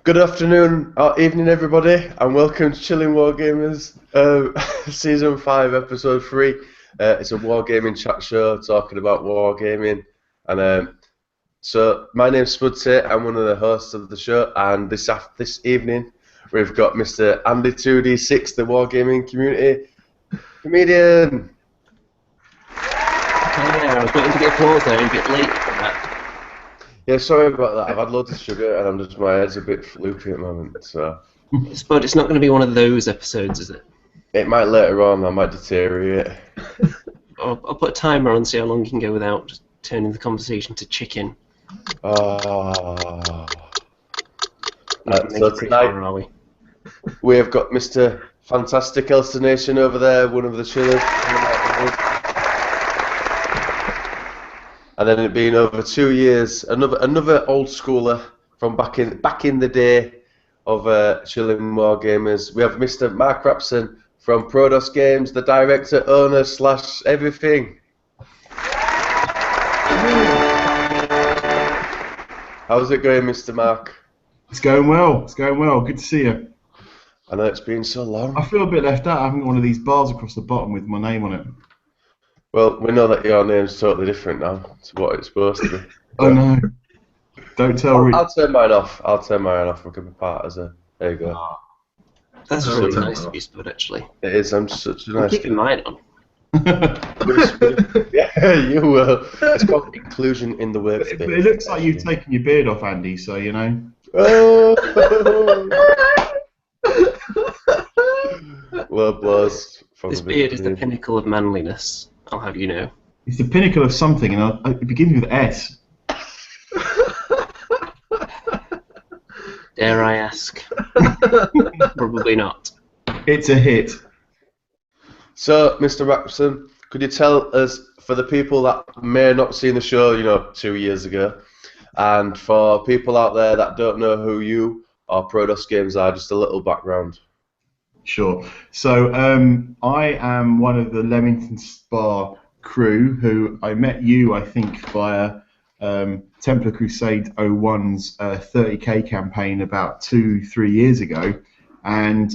Good afternoon or evening, everybody, and welcome to Chilling Wargamers, Season 5, Episode 3. It's a wargaming chat show talking about wargaming. And so, my name's Spudsit, I'm one of the hosts of the show, and this evening we've got Mr. Andy 2D6, the wargaming community comedian. Yeah, I was waiting to get applause there, a bit late for that. Yeah, sorry about that. I've had loads of sugar and my head's a bit loopy at the moment, so... But it's not going to be one of those episodes, is it? It might later on, I might deteriorate. I'll put a timer on, see how long you can go without just turning the conversation to chicken. So Pretty tonight far, are we? we have got Mr. Fantastic Elstonation over there, one of the chillers. And then it being over 2 years, another old schooler from back in the day of Chilling Wargamers. We have Mr. Mark Rapson from Prodos Games, the director, owner / everything. How's it going, Mr. Mark? It's going well. It's going well. Good to see you. I know it's been so long. I feel a bit left out. I haven't got one of these bars across the bottom with my name on it. Well, we know that your name's totally different now to what it's supposed to be. Oh no! Don't tell Rich. I'll turn mine off. We can be part as a. There you go. That's really nice of you, Spud, actually. It is. I'm such a I'm nice. keeping mine on. Yeah, you will. It's called inclusion in the workspace. But it looks like you've taken your beard off, Andy. So you know. Low blows. This beard is the pinnacle of manliness, I'll have you know. It's the pinnacle of something, and it begins with S. Dare I ask? Probably not. It's a hit. So, Mr. Rapson, could you tell us, for the people that may not have seen the show, 2 years ago, and for people out there that don't know who you or Prodos Games are, just a little background? Sure. So I am one of the Leamington Spa crew who I met you, I think, via Templar Crusade 01's 30k campaign about 2-3 years ago. And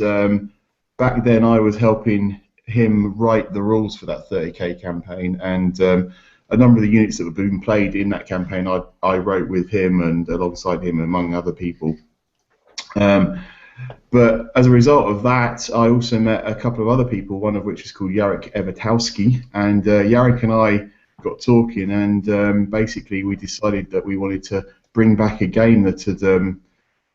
back then I was helping him write the rules for that 30k campaign. And a number of the units that were being played in that campaign I wrote with him and alongside him, among other people. But as a result of that, I also met a couple of other people, one of which is called Jarek Ebertowski, and Jarek and I got talking, and basically we decided that we wanted to bring back a game that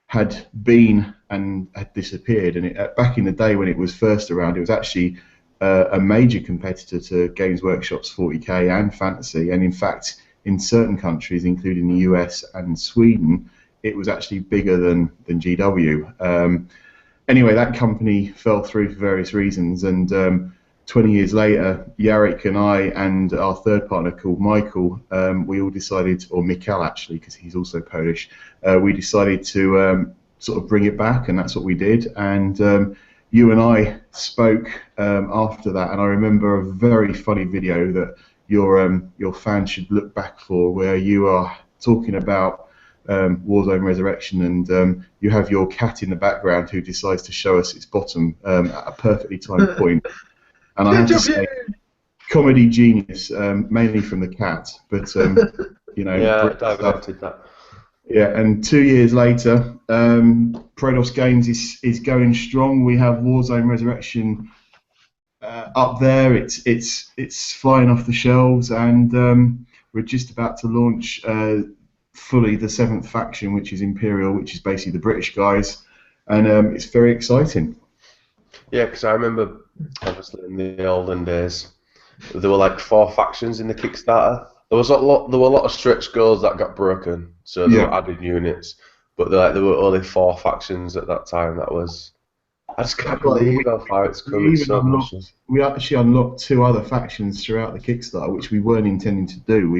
had been and had disappeared. And back in the day when it was first around, it was actually a major competitor to Games Workshop's 40k and Fantasy, and in fact, in certain countries, including the US and Sweden, it was actually bigger than GW. Anyway, that company fell through for various reasons, and 20 years later, Jarek and I and our third partner called Michael, we all decided, or Mikhail actually, because he's also Polish, we decided to sort of bring it back, and that's what we did. And you and I spoke after that, and I remember a very funny video that your fans should look back for, where you are talking about Warzone Resurrection, and you have your cat in the background who decides to show us its bottom at a perfectly timed point. And I have to say, comedy genius, mainly from the cat, but Yeah, I diverted that. Yeah, and 2 years later, Prodos Games is going strong. We have Warzone Resurrection up there. It's flying off the shelves, and we're just about to launch fully the 7th faction, which is Imperial, which is basically the British guys, and it's very exciting. Yeah, because I remember, obviously, in the olden days, there were like 4 factions in the Kickstarter. There were a lot of stretch goals that got broken, so they were added units, but there were only 4 factions at that time. I just can't believe how far it's come. We actually unlocked 2 other factions throughout the Kickstarter, which we weren't intending to do.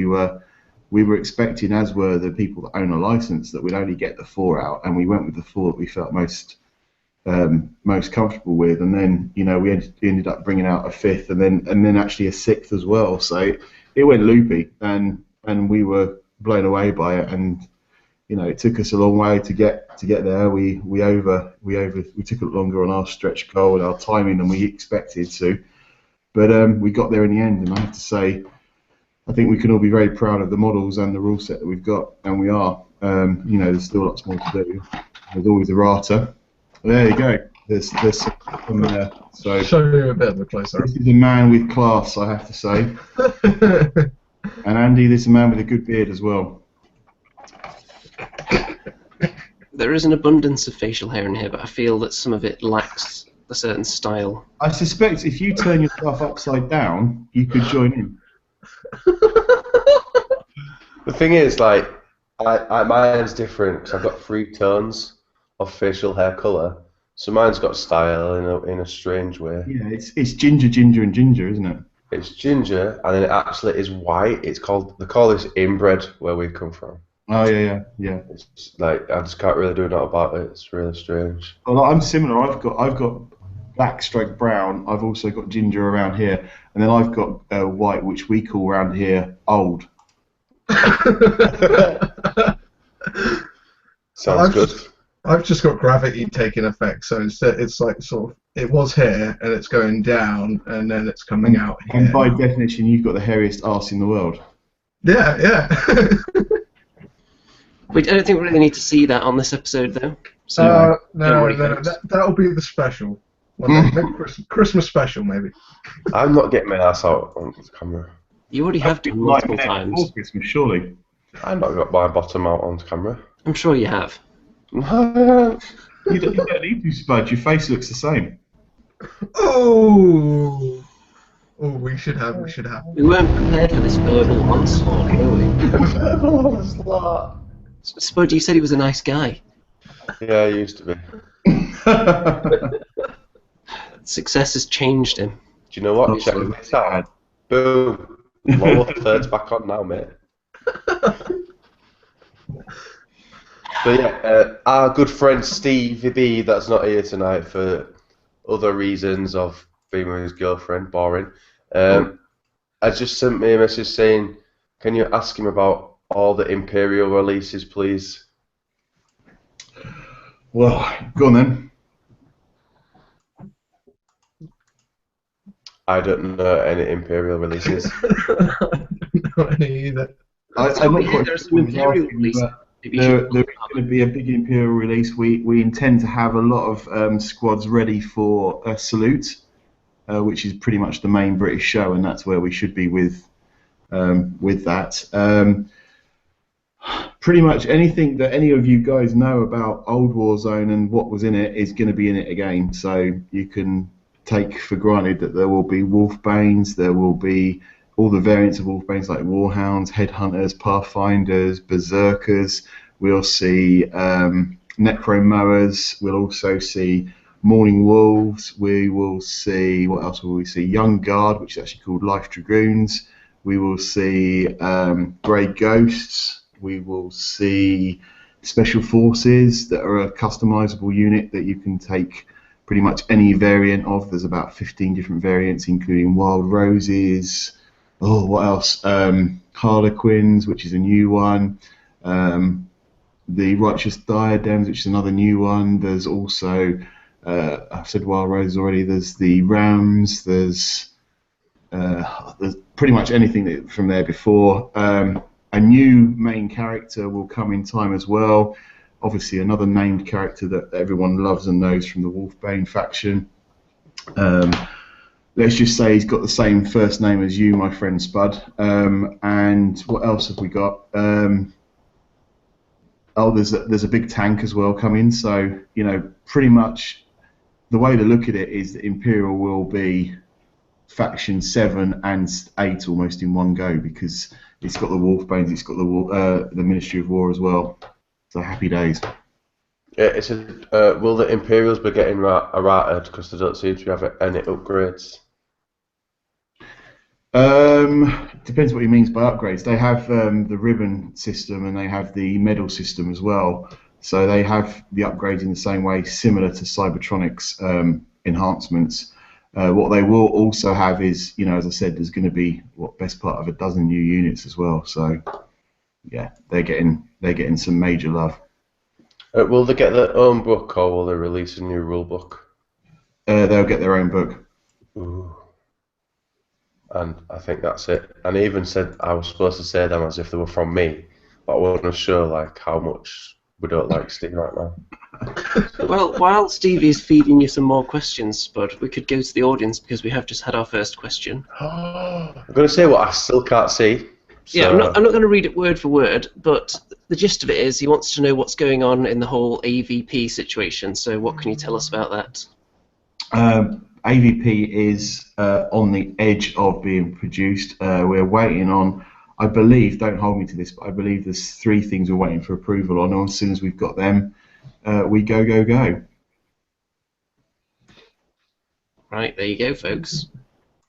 We were expecting, as were the people that own a license, that we'd only get the 4 out, and we went with the 4 that we felt most comfortable with. And then we ended up bringing out a 5th, and then actually a 6th as well. So it went loopy, and we were blown away by it. And it took us a long way to get there. We took it longer on our stretch goal and our timing than we expected to, but we got there in the end. And I have to say, I think we can all be very proud of the models and the rule set that we've got, and we are. There's still lots more to do. There's always a rata. There you go. There's some there. So show you a bit of a closer. This is a man with class, I have to say. And Andy, this is a man with a good beard as well. There is an abundance of facial hair in here, but I feel that some of it lacks a certain style. I suspect if you turn yourself upside down, you could join in. The thing is, like, mine's different because I've got 3 tones of facial hair colour, so mine's got style in a strange way. Yeah, it's ginger, ginger, and ginger, isn't it? It's ginger, and then it actually is white. They call this inbred where we come from. Oh yeah. It's like I just can't really do nothing about it. It's really strange. Well, I'm similar. I've got black stroke brown. I've also got ginger around here, and then I've got white, which we call around here old. Sounds good. I've just got gravity taking effect, so it's like sort of it was here and it's going down and then it's coming out here. And by definition, you've got the hairiest arse in the world. Yeah. I don't think we really need to see that on this episode, though. So no, that'll be the special. Maybe Christmas special, maybe. I'm not getting my ass out on camera. You already have done multiple times. Before Christmas, surely. I've not got my bottom out on camera. I'm sure you have. You don't need to, Spud. Your face looks the same. Oh, we should have. We weren't prepared for this verbal onslaught, were we? Verbal onslaught. Spud, you said he was a nice guy. Yeah, he used to be. Success has changed him. Do you know what? Check this out. Boom. Lower third's back on now, mate. But yeah, our good friend Stevie B, that's not here tonight for other reasons of being with his girlfriend, boring, has just sent me a message saying, can you ask him about all the Imperial releases, please? Well, go on then. I don't know any Imperial releases. Not any either. I'm not quite there's some Imperial release. There's going to be a big Imperial release. We intend to have a lot of squads ready for a Salute, which is pretty much the main British show, and that's where we should be with that. Pretty much anything that any of you guys know about Old Warzone and what was in it is going to be in it again. So you can take for granted that there will be Wolfbanes, there will be all the variants of Wolfbanes like Warhounds, Headhunters, Pathfinders, Berserkers. We'll see Necromowers. We'll also see Morning Wolves. We will see, what else will we see? Young Guard, which is actually called Life Dragoons. We will see Grey Ghosts. We will see Special Forces that are a customizable unit that you can take pretty much any variant of. There's about 15 different variants, including Wild Roses. Oh, what else? Harlequins, which is a new one. The Righteous Diadems, which is another new one. There's also, I've said Wild Roses already. There's the Rams. There's pretty much anything from there before. A new main character will come in time as well. Obviously, another named character that everyone loves and knows from the Wolfbane faction. Let's just say he's got the same first name as you, my friend Spud. And what else have we got? There's a big tank as well coming. So, pretty much the way to look at it is that Imperial will be faction 7 and 8 almost in one go, because it's got the Wolfbanes, it's got the Ministry of War as well. So happy days. Yeah, will the Imperials be getting errated because they don't seem to have any upgrades? Depends what he means by upgrades. They have the ribbon system and they have the medal system as well. So they have the upgrades in the same way, similar to Cybertronics enhancements. What they will also have is, as I said, there's going to be best part of a dozen new units as well. So yeah, they're getting some major love. Will they get their own book, or will they release a new rule book? They'll get their own book. Ooh. And I think that's it. And I even said I was supposed to say them as if they were from me, but I wasn't sure like how much we don't like Steve right now. Well, while Stevie is feeding you some more questions, Spud, we could go to the audience because we have just had our first question. I'm going to say what I still can't see. So... Yeah, I'm not going to read it word for word, but the gist of it is he wants to know what's going on in the whole AVP situation. So what can you tell us about that? AVP is on the edge of being produced. We're waiting on, I believe, don't hold me to this, but I believe there's 3 things we're waiting for approval on. And as soon as we've got them, we go. Right, there you go, folks.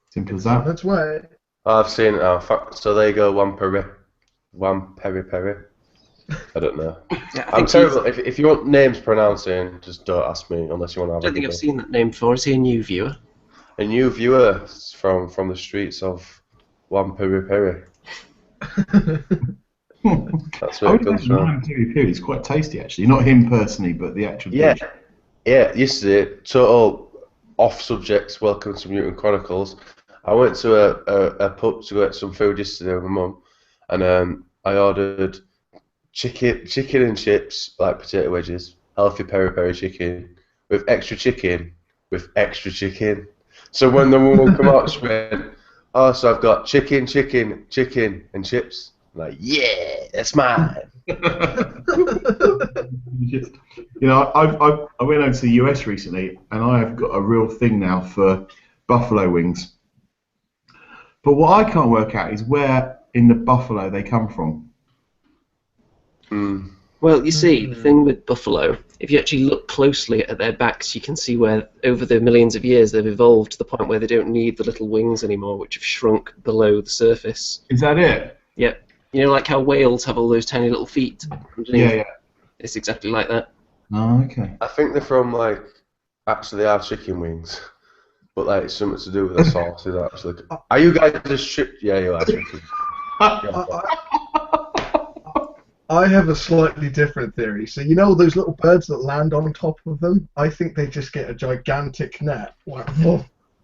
Simple as that. That's why. I've seen so there you go, one peri. I don't know. Yeah, I'm terrible. If you want names pronouncing, just don't ask me unless you want to have I don't think I've seen that name before. Is he a new viewer? A new viewer from the streets of one peri. That's where it comes from. It's quite tasty, actually. Not him personally, but the actual dish. Yeah. Yesterday, total off subjects. Welcome to Mutant Chronicles. I went to a pub to get some food yesterday with my mum, and I ordered chicken and chips, like potato wedges, healthy peri chicken with extra chicken. So when the woman come out, she went, "Oh, so I've got chicken, and chips." I'm like, yeah, that's mine. You know, I went over to the US recently, and I have got a real thing now for buffalo wings. But what I can't work out is where in the buffalo they come from. Well, you see, the thing with buffalo, if you actually look closely at their backs, you can see where, over the millions of years, they've evolved to the point where they don't need the little wings anymore, which have shrunk below the surface. Is that it? Yep. You know, like how whales have all those tiny little feet underneath? Yeah. It's exactly like that. Oh, okay. I think they're from, like, actually they are chicken wings. But like something to do with the sauce is actually. Are you guys just stripped? Yeah, you are. I have a slightly different theory. So you know those little birds that land on top of them? I think they just get a gigantic net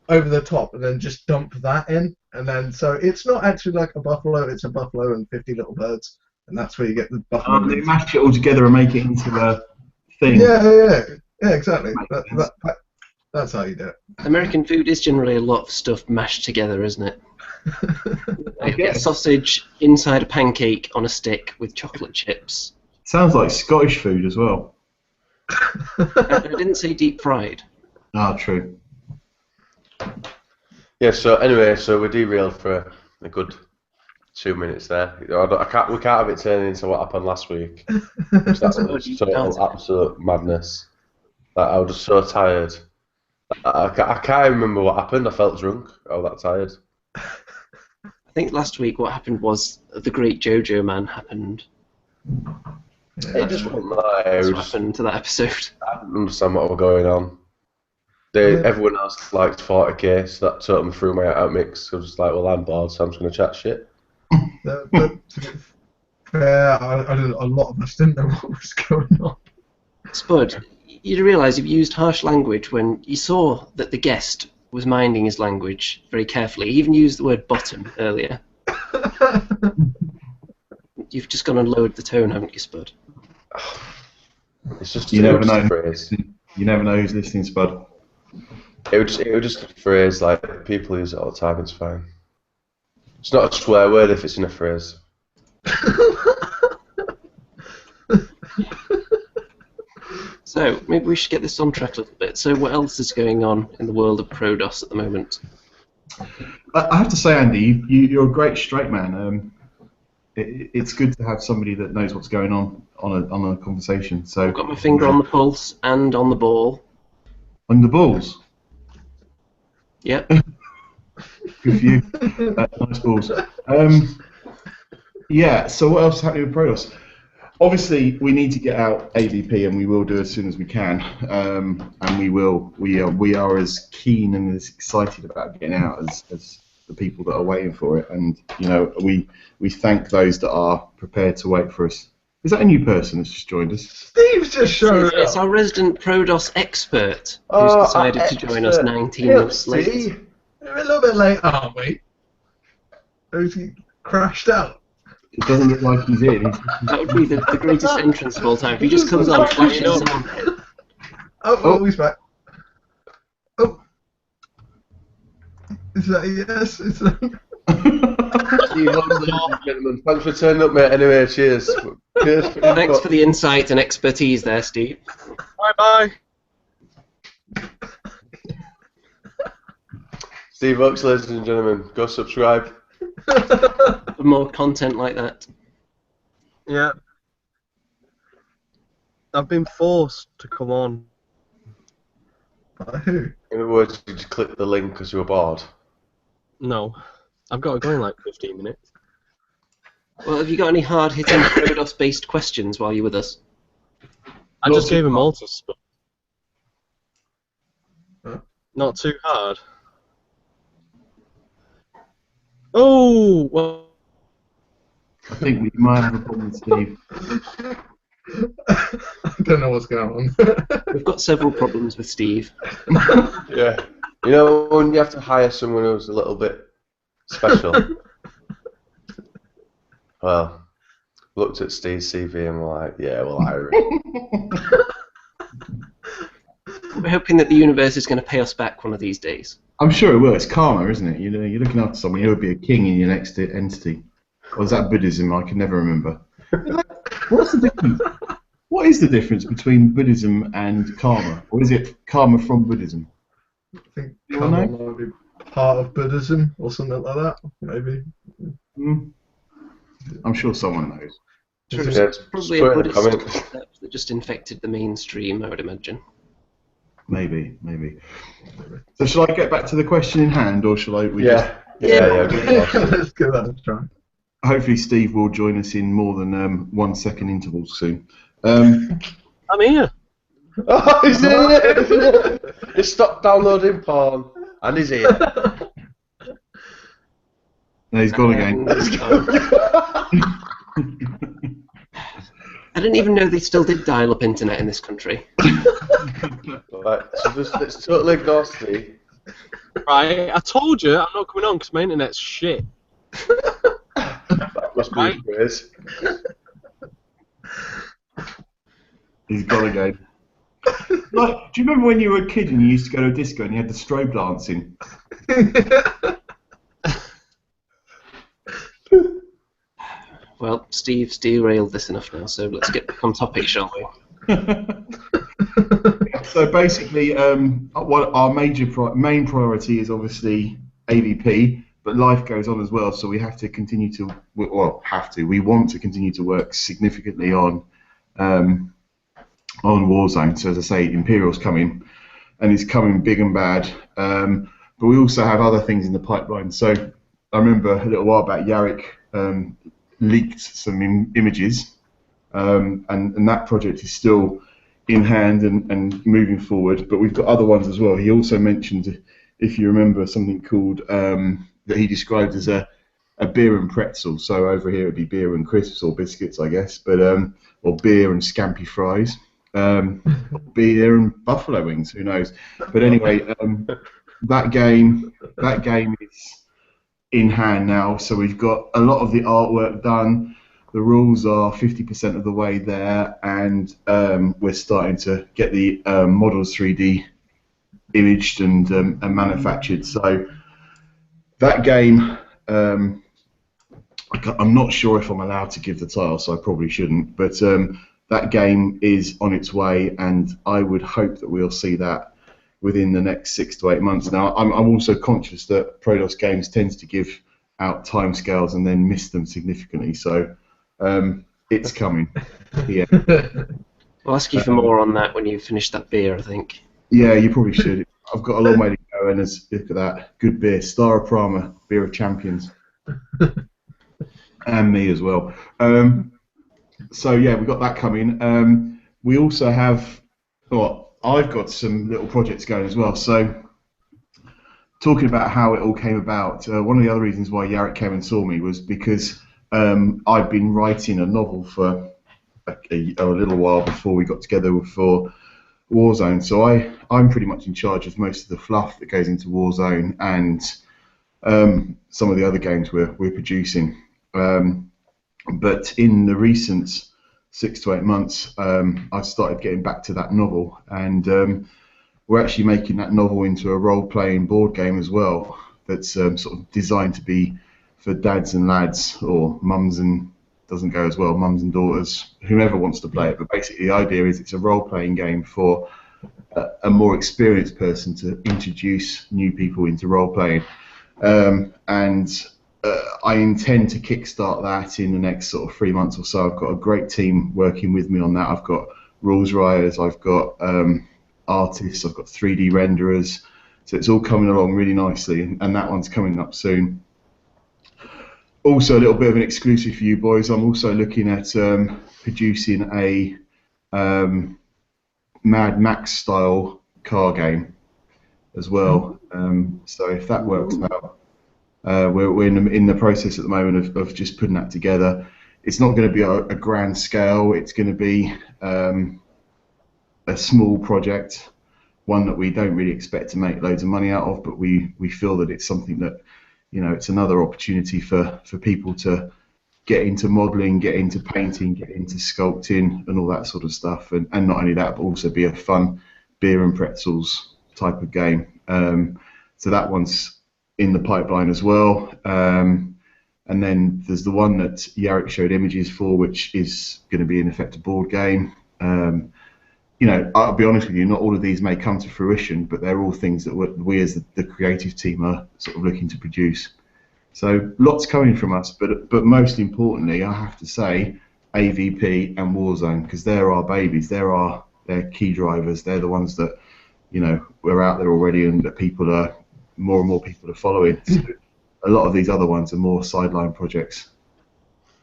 over the top and then just dump that in, and then so it's not actually like a buffalo. It's a buffalo and 50 little birds, and that's where you get the buffalo. They mash it all together and make it into a thing. Yeah, exactly. That's how you do it. American food is generally a lot of stuff mashed together, isn't it? You get sausage inside a pancake on a stick with chocolate chips. Sounds like Scottish food as well. I didn't say deep fried. Ah, true. Yeah. So anyway, so we derailed for a good 2 minutes there. We can't have it turn into what happened last week. That was total absolute madness. Like, I was just so tired. I can't remember what happened. I felt drunk. I was that tired. I think last week what happened was the Great JoJo Man happened. It just wasn't like What happened to that episode? I didn't understand what was going on. Everyone else liked 40k, so that totally threw me out mix. I was just like, well, I'm bored, so I'm just going to chat shit. But to be fair, a lot of us didn't know what was going on. Spud, you realise you've used harsh language when you saw that the guest was minding his language very carefully. He even used the word bottom earlier. You've just gone and lowered the tone, haven't you, Spud? It's just You never know. A phrase. You never know who's listening, Spud. It would just a phrase, like, people use it all the time, it's fine. It's not a swear word if it's in a phrase. So, maybe we should get this on track a little bit. So, what else is going on in the world of Prodos at the moment? I have to say, Andy, you're a great straight man. It's good to have somebody that knows what's going on a conversation. So I've got my finger on the pulse and on the ball. On the balls? Yep. Good for you. Nice balls. Yeah, so what else is happening with Prodos? Obviously, we need to get out AVP, and we will do as soon as we can. And we will. We are as keen and as excited about getting out as the people that are waiting for it, and we thank those that are prepared to wait for us. Is that a new person that's just joined us? Steve's just showed up. It's our resident Prodos expert who's decided to join us 19 minutes late. We're a little bit late, aren't we? Has he crashed out? It doesn't look like he's in. That would be the greatest entrance of all time. If he just comes on, flashes on. Oh, he's back. Oh. Is that a yes? Is that... Steve, ladies and gentlemen, thanks for turning up, mate. Anyway, cheers. Thanks for the insight and expertise there, Steve. Bye-bye. Steve Oaks, ladies and gentlemen, go subscribe. For more content like that. Yeah. I've been forced to come on. By who? In other words, you just click the link because you were bored. No. I've got to go in like 15 minutes. Well, have you got any hard-hitting Prodos-based questions while you're with us? I just gave him Malta's but not too hard. Oh, well. I think we might have a problem, Steve. I don't know what's going on. We've got several problems with Steve. Yeah. You know, when you have to hire someone who's a little bit special. Well, looked at Steve's CV and we're like, yeah, we'll hire him. We're hoping that the universe is going to pay us back one of these days. I'm sure it will. It's karma, isn't it? You know, you're looking after someone. You'll be a king in your next entity. Or is that Buddhism? I can never remember. What's the difference? What is the difference between Buddhism and karma? Or is it karma from Buddhism? I think karma might be part of Buddhism or something like that, maybe. I'm sure someone knows. It's probably a Buddhist concept that just infected the mainstream, I would imagine. Maybe. So shall I get back to the question in hand, or shall I? Yeah. Let's give that a try. Hopefully Steve will join us in more than 1 second intervals soon. I'm here. Oh, he's here! He stopped downloading porn, and he's here. No, he's gone again. I didn't even know they still did dial-up internet in this country. Right, so just let's totally ignore Steve. Right, I told you I'm not coming on because my internet's shit. That must be his phrase. He's gone again. Like, do you remember when you were a kid and you used to go to a disco and you had the strobe dancing? Well, Steve's derailed this enough now, so let's get back on topic, shall we? So basically, what our main priority is obviously AVP, but life goes on as well, so we have to continue to, we want to continue to work significantly on Warzone. So as I say, Imperial's coming, and it's coming big and bad, but we also have other things in the pipeline. So I remember a little while back, Yarrick leaked some images, and that project is still in hand and moving forward, but we've got other ones as well. He also mentioned, if you remember, something called that he described as a beer and pretzel. So over here it'd be beer and crisps or biscuits, I guess, but or beer and scampi fries, beer and buffalo wings, who knows? But anyway, that game is in hand now, so we've got a lot of the artwork done. The rules are 50% of the way there, and we're starting to get the models 3D imaged and manufactured. So that game, I'm not sure if I'm allowed to give the title, so I probably shouldn't, but that game is on its way, and I would hope that we'll see that within the next 6 to 8 months. Now, I'm also conscious that Prodos Games tends to give out timescales and then miss them significantly, so it's coming. Yeah. I'll ask you for more on that when you finish that beer, I think. Yeah, you probably should. I've got a long way to go, and look at that. Good beer. Star of Prama, beer of champions. And me as well. So, yeah, we've got that coming. We also have, I've got some little projects going as well. So, talking about how it all came about, one of the other reasons why Yarrick came and saw me was because I'd been writing a novel for a little while before we got together for Warzone. So I'm pretty much in charge of most of the fluff that goes into Warzone and some of the other games we're producing. But in the recent 6 to 8 months, I've started getting back to that novel, and we're actually making that novel into a role-playing board game as well. That's sort of designed to be for dads and lads, or mums and doesn't go as well, mums and daughters, whoever wants to play it. But basically, the idea is it's a role-playing game for a more experienced person to introduce new people into role-playing. And I intend to kickstart that in the next sort of 3 months or so. I've got a great team working with me on that. I've got rules writers, I've got artists, I've got 3D renderers, so it's all coming along really nicely, and that one's coming up soon. Also, a little bit of an exclusive for you boys, I'm also looking at producing a Mad Max style car game as well. So if that works out, we're in the process at the moment of just putting that together. It's not going to be a grand scale, it's going to be a small project, one that we don't really expect to make loads of money out of, but we feel that it's something that, it's another opportunity for people to get into modelling, get into painting, get into sculpting and all that sort of stuff, and not only that, but also be a fun beer and pretzels type of game. So that one's in the pipeline as well. And then there's the one that Yarrick showed images for, which is going to be in effect a board game. I'll be honest with you, not all of these may come to fruition, but they're all things that we as the creative team are sort of looking to produce. So lots coming from us, but most importantly, I have to say, AVP and Warzone, because they're our babies, they're key drivers, they're the ones that, we're out there already and that more and more people are following. So a lot of these other ones are more sideline projects.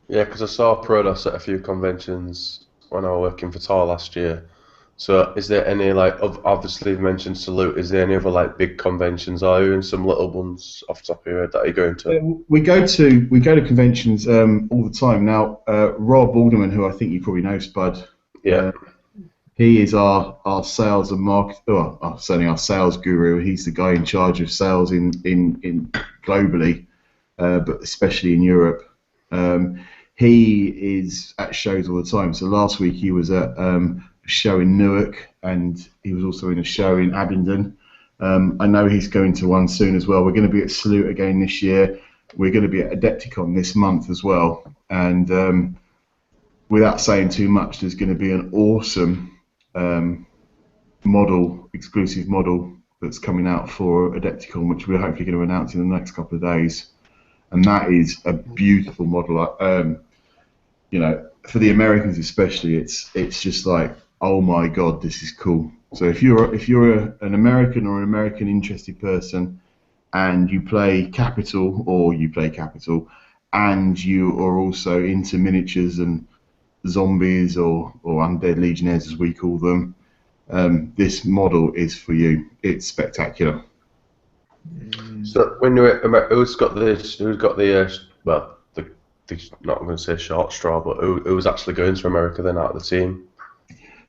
Yeah, because I saw Prodos at a few conventions when I was working for Tor last year. So is there any, obviously you mentioned Salute, is there any other big conventions, or even some little ones off the top of your head that you're going to? We go to conventions all the time. Now, Rob Alderman, who I think you probably know, Spud, yeah. He is our sales and certainly our sales guru. He's the guy in charge of sales in globally, but especially in Europe. He is at shows all the time. So last week he was at a show in Newark, and he was also in a show in Abingdon. I know he's going to one soon as well. We're going to be at Salute again this year. We're going to be at Adepticon this month as well. And without saying too much, there's going to be an awesome exclusive model that's coming out for Adepticon, which we're hopefully going to announce in the next couple of days. And that is a beautiful model. For the Americans especially, it's just like, oh my God, this is cool. So if you're an American or an American interested person, and you play Capital, and you are also into miniatures and zombies or undead legionnaires as we call them, this model is for you. It's spectacular. So when you're at who's got the not going to say short straw, but who's actually going to America then out of the team?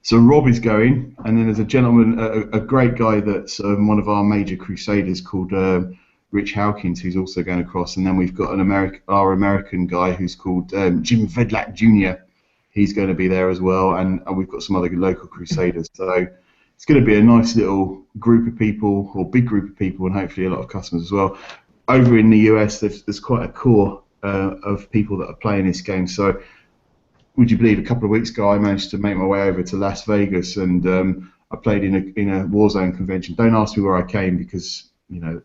So Rob is going, and then there's a gentleman, a great guy that's one of our major crusaders called Rich Hawkins, who's also going across, and then we've got our American guy who's called Jim Vedlak Jr. He's going to be there as well, and we've got some other local crusaders. So it's going to be a nice little group of people, or big group of people, and hopefully a lot of customers as well. Over in the US, there's quite a core of people that are playing this game. So would you believe, a couple of weeks ago I managed to make my way over to Las Vegas, and I played in a Warzone convention. Don't ask me where I came, because you know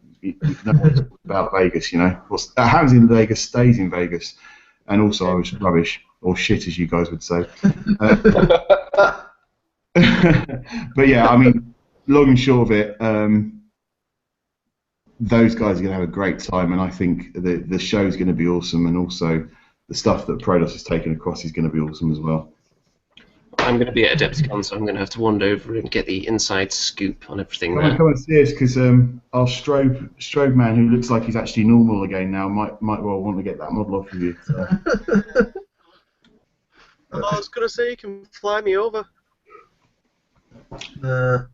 one about Vegas. What happens in Vegas stays in Vegas. And also I was rubbish, or shit as you guys would say. But yeah, I mean, long and short of it, those guys are going to have a great time, and I think the show's going to be awesome, and also the stuff that Prodos has taken across is going to be awesome as well. I'm going to be at Adepticon, so I'm going to have to wander over and get the inside scoop on everything Come there. on, come and see us, because our strobe man, who looks like he's actually normal again now, might well want to get that model off of you. So. I was gonna say you can fly me over. I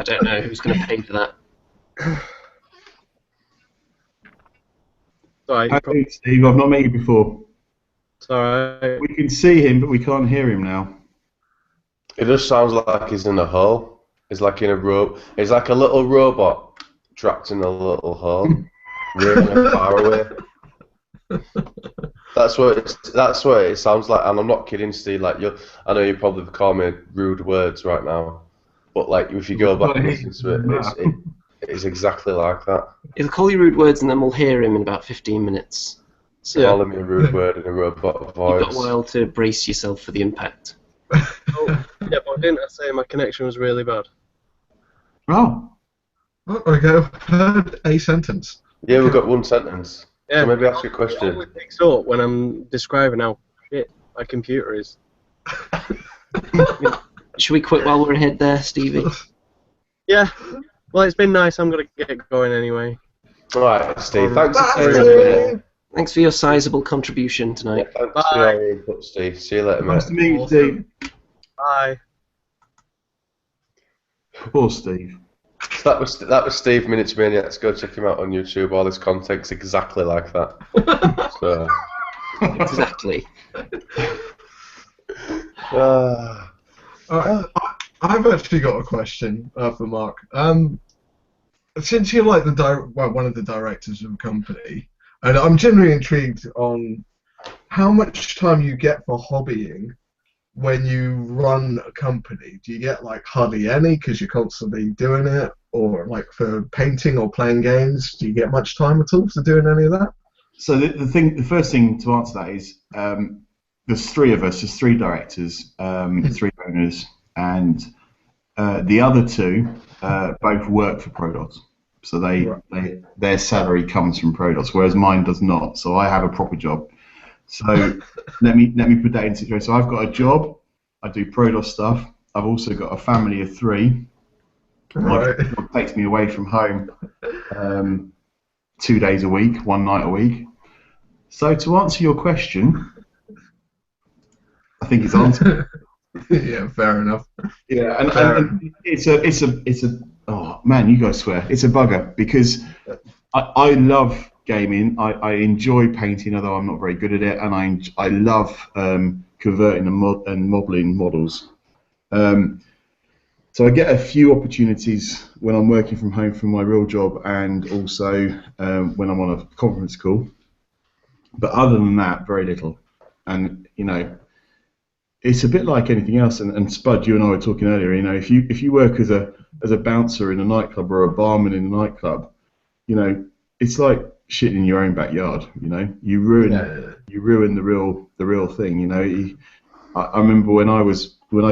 don't know who's going to pay for that. Sorry, How are you, Steve? I've not met you before. sorry. We can see him, but we can't hear him now. It just sounds like he's in a hole. He's like in a rope. He's like a little robot trapped in a little hole, really far away. That's what it sounds like, and I'm not kidding, Steve. Like I know you probably call me rude words right now, but like if you go back and listen to it, it's exactly like that. He'll call you rude words, and then we'll hear him in about 15 minutes. So Calling me a rude word in a robot voice. you've got a while to brace yourself for the impact. Oh, yeah, but didn't I say my connection was really bad? Oh. Okay, I've heard a sentence. Yeah, we've got one sentence. Yeah. So maybe ask a It question. always picks up when I'm describing how shit my computer is. Should we quit while we're ahead there, Stevie? Yeah. Well, it's been nice. I'm gonna get going anyway. Alright, Steve, thanks for Bye. Thanks for your sizable contribution tonight. Thanks for your input, Steve. See you later, mate. Nice to meet you, Steve. Bye. Poor Steve. So that was Steve Minutes Maniacs. Go check him out on YouTube. All his content's exactly like that. So. Exactly. Alright, I've actually got a question for Mark. Since you're like one of the directors of a company, and I'm generally intrigued on how much time you get for hobbying when you run a company. Do you get like hardly any because you're constantly doing it, or like for painting or playing games? Do you get much time at all for doing any of that? So the first thing to answer that is there's three of us, there's three directors, three owners, and the other two both work for Prodos. So their salary comes from Prodos, whereas mine does not. So I have a proper job. So let me put that in situation. So I've got a job. I do Prodos stuff. I've also got a family of three. My job takes me away from home 2 days a week, one night a week. So to answer your question, I think it's answered. Yeah, fair enough. Yeah, and it's a oh man, you guys swear it's a bugger because I love gaming. I enjoy painting, although I'm not very good at it, and I love converting and modeling models. So I get a few opportunities when I'm working from home from my real job, and also when I'm on a conference call. But other than that, very little. And you know, it's a bit like anything else. And Spud, you and I were talking earlier. You know, if you work as a bouncer in a nightclub or a barman in a nightclub, you know, it's like shitting in your own backyard. You know, you ruin the real thing. You know, I remember when I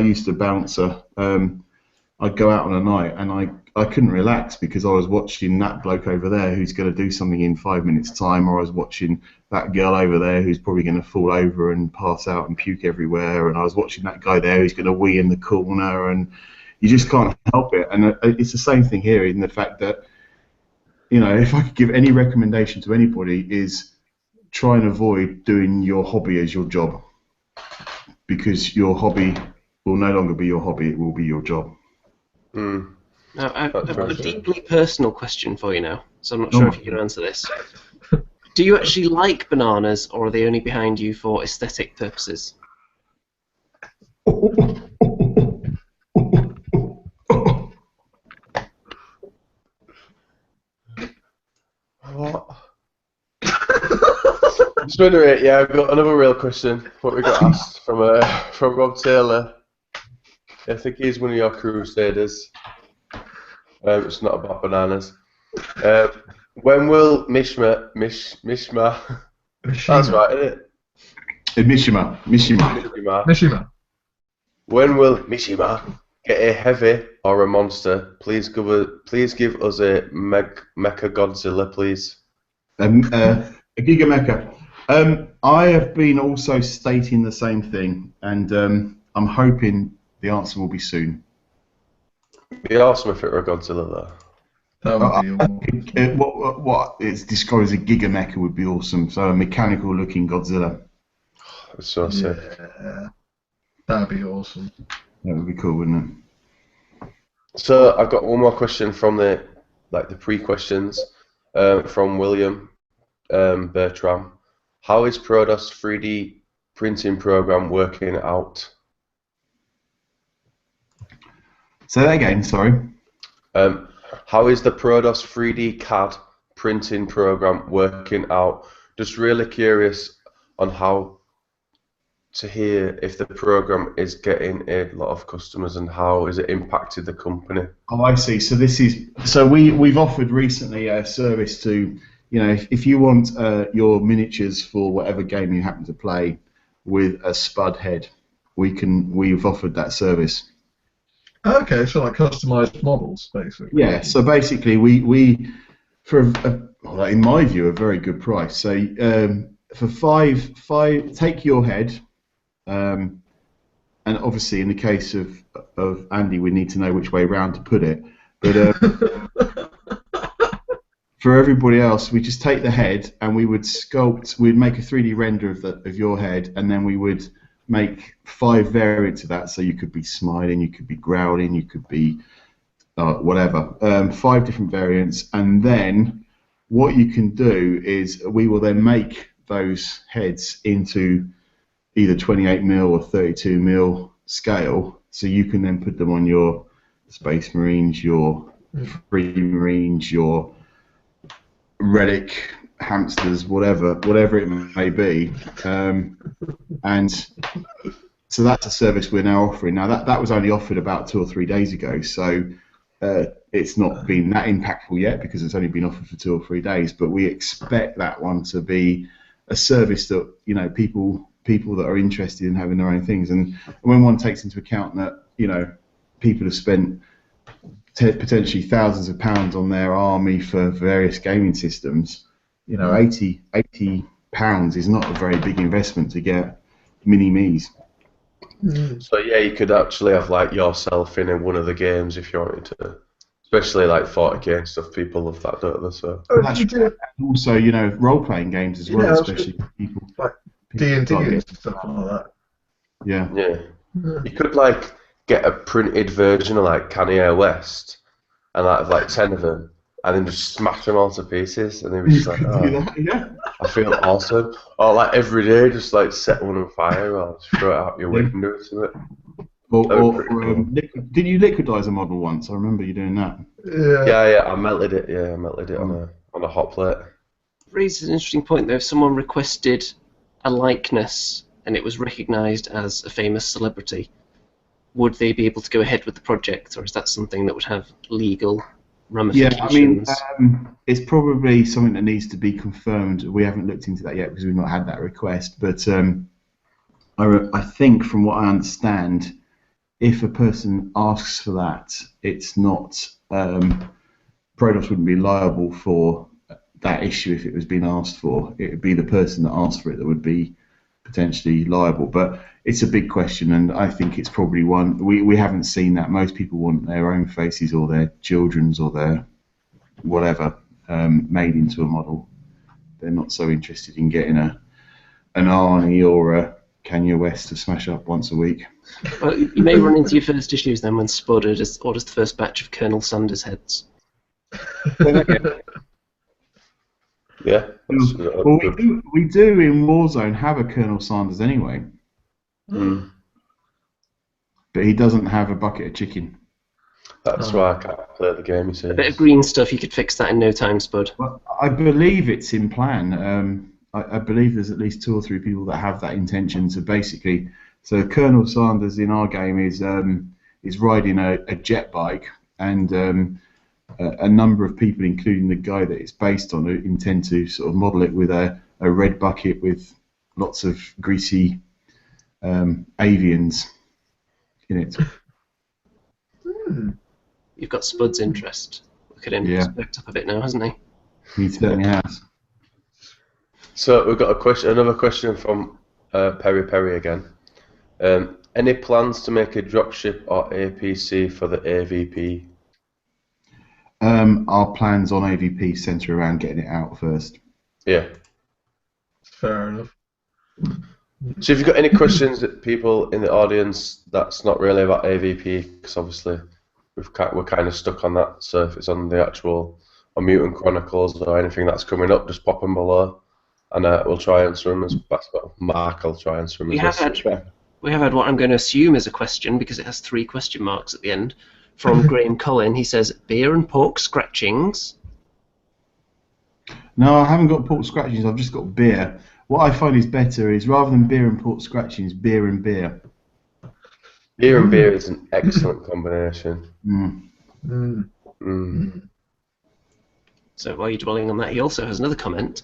used to bounce, I'd go out on a night and I couldn't relax because I was watching that bloke over there who's going to do something in 5 minutes' time, or I was watching that girl over there who's probably going to fall over and pass out and puke everywhere, and I was watching that guy there who's going to wee in the corner, and you just can't help it. And it's the same thing here in the fact that, you know, if I could give any recommendation to anybody, is try and avoid doing your hobby as your job, because your hobby will no longer be your hobby, it will be your job. Now, I've got a deeply personal question for you now, so I'm not sure if you can answer this. Do you actually like bananas, or are they only behind you for aesthetic purposes? What? Just wondering, yeah, I've got another real question. What we got asked from Rob Taylor. I think he's one of your crusaders. It's not about bananas. When will Mishma? That's right, isn't it? Mishima. When will Mishima get a heavy or a monster? Please give us a Mecha Godzilla, please. A Giga Mecha. I have been also stating the same thing, and I'm hoping the answer will be soon. It'd be awesome if it were Godzilla, though. That would be awesome. What it's described as a Giga Mecha would be awesome. So a mechanical-looking Godzilla. It's so sick. Yeah, that'd be awesome. That would be cool, wouldn't it? So I've got one more question from the pre-questions from William Bertram. How is Prodos 3D printing program working out? Say that again. Sorry. How is the Prodos 3D CAD printing program working out? Just really curious on how to hear if the program is getting a lot of customers and how has it impacted the company. Oh, I see. So we've offered recently a service to, if you want your miniatures for whatever game you happen to play with a spud head, we've offered that service. Okay, so like customized models, basically. Yeah. So basically, we for in my view a very good price. So for five, take your head. And obviously, in the case of Andy, we need to know which way round to put it. But for everybody else, we just take the head and we would sculpt. We'd make a 3D render of your head, and then we would make 5 variants of that. So you could be smiling, you could be growling, you could be whatever. 5 different variants, and then what you can do is we will then make those heads into either 28mm or 32mm scale, so you can then put them on your Space Marines, your Free Marines, your Relic hamsters, whatever it may be, and so that's a service we're now offering. Now that was only offered about 2 or 3 days ago, so it's not been that impactful yet because it's only been offered for 2 or 3 days. But we expect that one to be a service that people that are interested in having their own things, and when one takes into account that people have spent potentially thousands of pounds on their army for various gaming systems, £80 is not a very big investment to get mini-me's. So yeah, you could actually have like yourself in one of the games if you wanted to, especially like 40k and stuff. People love that, don't they? So also, role-playing games as well, especially people like D&D and stuff like that. Yeah. You could like get a printed version of like Kanye West and like 10 of them, and then just smash them all to pieces, and then be just like, I feel awesome. Or like every day, just like set one on fire or just throw it out your window or something. Did you liquidize a model once? I remember you doing that. Yeah. I melted it. Yeah, I melted it on a hot plate. Raises an interesting point though. If someone requested a likeness and it was recognised as a famous celebrity, would they be able to go ahead with the project, or is that something that would have legal ramifications? Yeah, I mean, it's probably something that needs to be confirmed. We haven't looked into that yet because we've not had that request. But I think, from what I understand, if a person asks for that, it's not Prodos wouldn't be liable for that issue if it was being asked for. It would be the person that asked for it that would be potentially liable. But it's a big question, and I think it's probably one we haven't seen that. Most people want their own faces or their children's or their whatever made into a model. They're not so interested in getting an Arnie or a Kanye West to smash up once a week. Well, you may run into your first issues then when Spud orders the first batch of Colonel Sanders heads. Yeah. Well, we do in Warzone have a Colonel Sanders anyway. Mm. But he doesn't have a bucket of chicken. That's why I can't play the game, you see. A bit of green stuff, you could fix that in no time, Spud. Well, I believe it's in plan. I believe there's at least 2 or 3 people that have that intention to basically. So Colonel Sanders in our game is riding a jet bike, and a number of people, including the guy that it's based on, intend to sort of model it with a red bucket with lots of greasy avians in it. You've got Spud's interest. Look at him, he's perked up a bit now, hasn't he? He certainly has. So we've got another question from Perry again. Any plans to make a dropship or APC for the AVP? Our plans on AVP centre around getting it out first. Yeah. Fair enough. So if you've got any questions that people in the audience that's not really about AVP, because obviously we're kind of stuck on that, so if it's on the actual on Mutant Chronicles or anything that's coming up, just pop them below, and we'll try and answer them as best. Well, Mark will try and answer them We as have best. We have had what I'm going to assume is a question because it has 3 question marks at the end from Graham Collin. He says, beer and pork scratchings. No, I haven't got pork scratchings. I've just got beer. What I find is better is rather than beer and pork scratchings, beer and beer. Beer and beer is an excellent combination. So while you're dwelling on that, he also has another comment.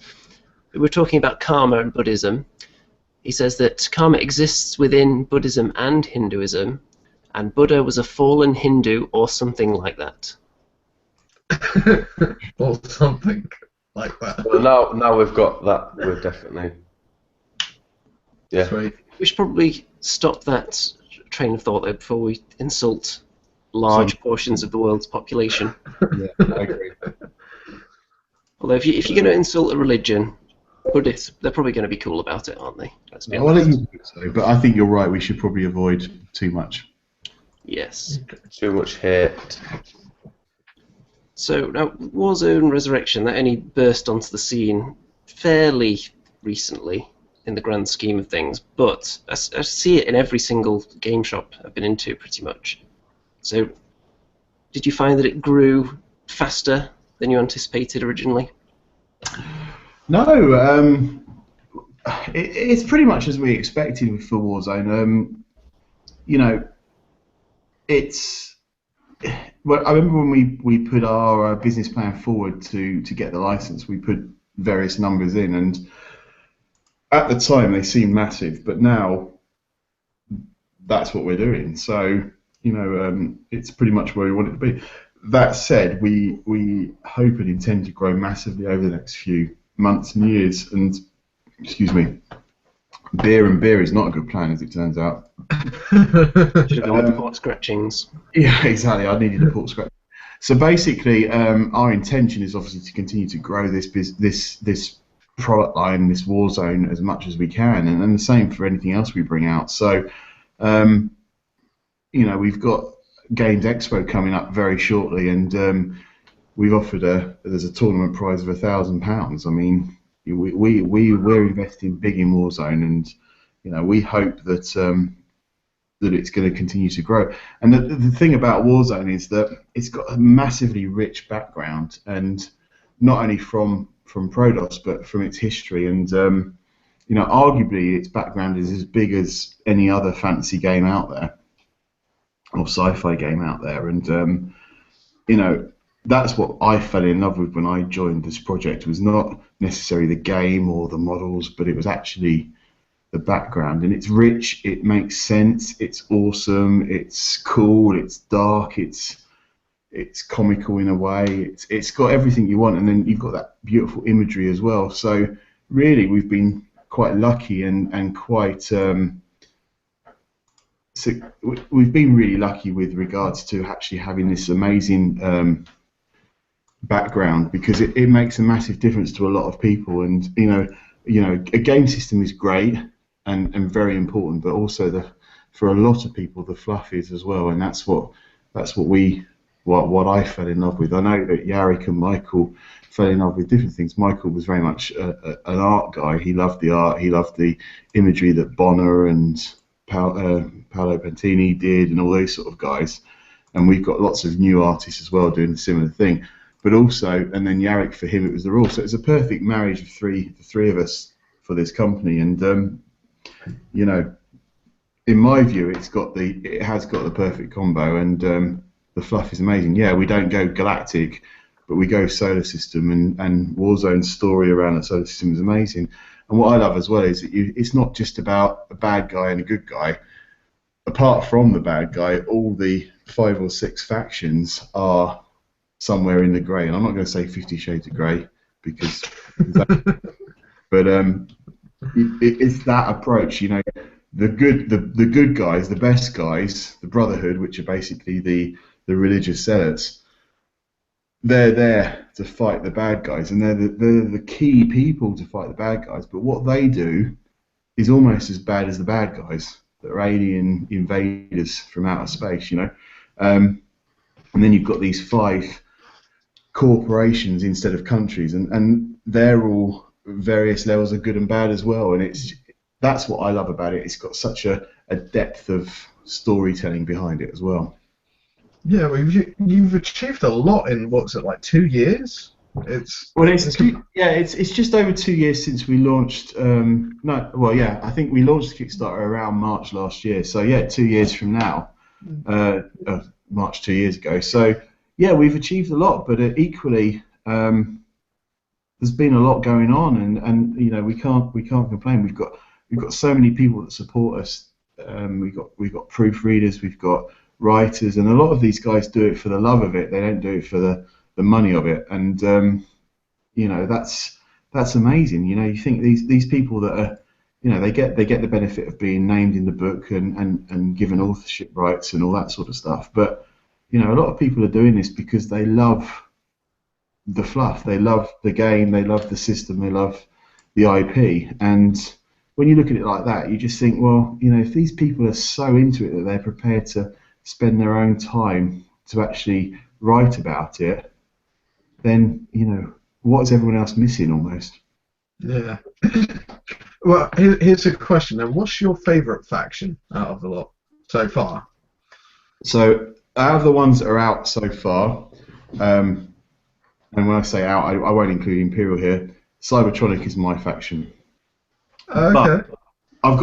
We're talking about karma and Buddhism. He says that karma exists within Buddhism and Hinduism, and Buddha was a fallen Hindu or something like that. Or something like that. Well, now we've got that. We're definitely. Yeah. Sweet. We should probably stop that train of thought though before we insult large portions of the world's population. Yeah, I agree. Although if you're going to insult a religion, Buddhists, they're probably going to be cool about it, aren't they? Let's be Well, I honest. think so, but I think you're right. We should probably avoid too much. Yes. Too much hate. So now, Warzone Resurrection, that only burst onto the scene fairly recently in the grand scheme of things, but I see it in every single game shop I've been into pretty much. So did you find that it grew faster than you anticipated originally? No, it's pretty much as we expected for Warzone. You know, it's. Well, I remember when we put our business plan forward to get the license, we put various numbers in, and at the time they seemed massive, but now that's what we're doing. So you know, it's pretty much where we want it to be. That said, we hope and intend to grow massively over the next few months and years. And excuse me, beer and beer is not a good plan, as it turns out. Should have gone with the pork scratchings. Yeah, exactly. I needed a pork scratch. So basically, our intention is obviously to continue to grow this product line, this Warzone, as much as we can, and the same for anything else we bring out. So, you know, we've got Games Expo coming up very shortly, and we've offered there's a tournament prize of £1,000. I mean, we're investing big in Warzone, and you know, we hope that that it's going to continue to grow. And the thing about Warzone is that it's got a massively rich background, and not only from Prodos, but from its history. And you know, arguably its background is as big as any other fantasy game out there, or sci-fi game out there. And you know, that's what I fell in love with when I joined this project. It was not necessarily the game or the models, but it was actually the background. And it's rich, it makes sense, it's awesome, it's cool, it's dark, it's comical in a way, it's got everything you want, and then you've got that beautiful imagery as well. So really, we've been quite lucky and quite so we've been really lucky with regards to actually having this amazing background, because it makes a massive difference to a lot of people. And you know, a game system is great and very important, but also for a lot of people the fluff is as well, and that's what I fell in love with. I know that Yarrick and Michael fell in love with different things. Michael was very much an art guy. He loved the art, he loved the imagery that Bonner and Paolo Pantini did, and all those sort of guys. And we've got lots of new artists as well doing a similar thing. But also, and then Yarrick, for him, it was the rule. So it's a perfect marriage of the three of us for this company. And you know, in my view, it has got the perfect combo, and the fluff is amazing. Yeah, we don't go galactic, but we go solar system, and Warzone's story around the solar system is amazing. And what I love as well is that it's not just about a bad guy and a good guy. Apart from the bad guy, all the 5 or 6 factions are somewhere in the grey. And I'm not going to say 50 Shades of Grey, because But it's that approach, you know. The good guys, the best guys, the Brotherhood, which are basically the religious zealots, they're there to fight the bad guys, and they're the key people to fight the bad guys. But what they do is almost as bad as the bad guys, that are alien invaders from outer space, you know. And then you've got these 5 corporations instead of countries, and they're all various levels of good and bad as well. And that's what I love about it. It's got such a depth of storytelling behind it as well. Yeah, well, you've achieved a lot in what's it, like 2 years? It's just over 2 years since we launched. I think we launched the Kickstarter around March last year. So yeah, 2 years from now, March 2 years ago. So yeah, we've achieved a lot, but equally, there's been a lot going on, and you know, we can't complain. We've got so many people that support us. We've got proofreaders, we've got writers, and a lot of these guys do it for the love of it. They don't do it for the money of it, and you know, that's amazing. You know, you think these people that are, you know, they get the benefit of being named in the book and given authorship rights and all that sort of stuff. But you know, a lot of people are doing this because they love the fluff, they love the game, they love the system, they love the IP. And when you look at it like that, you just think, well, you know, if these people are so into it that they're prepared to spend their own time to actually write about it, then, you know, what is everyone else missing almost? Yeah. Well, here's a question then. What's your favourite faction out of the lot so far? So, out of the ones that are out so far, and when I say out, I won't include Imperial here, Cybertronic is my faction. Okay. But I've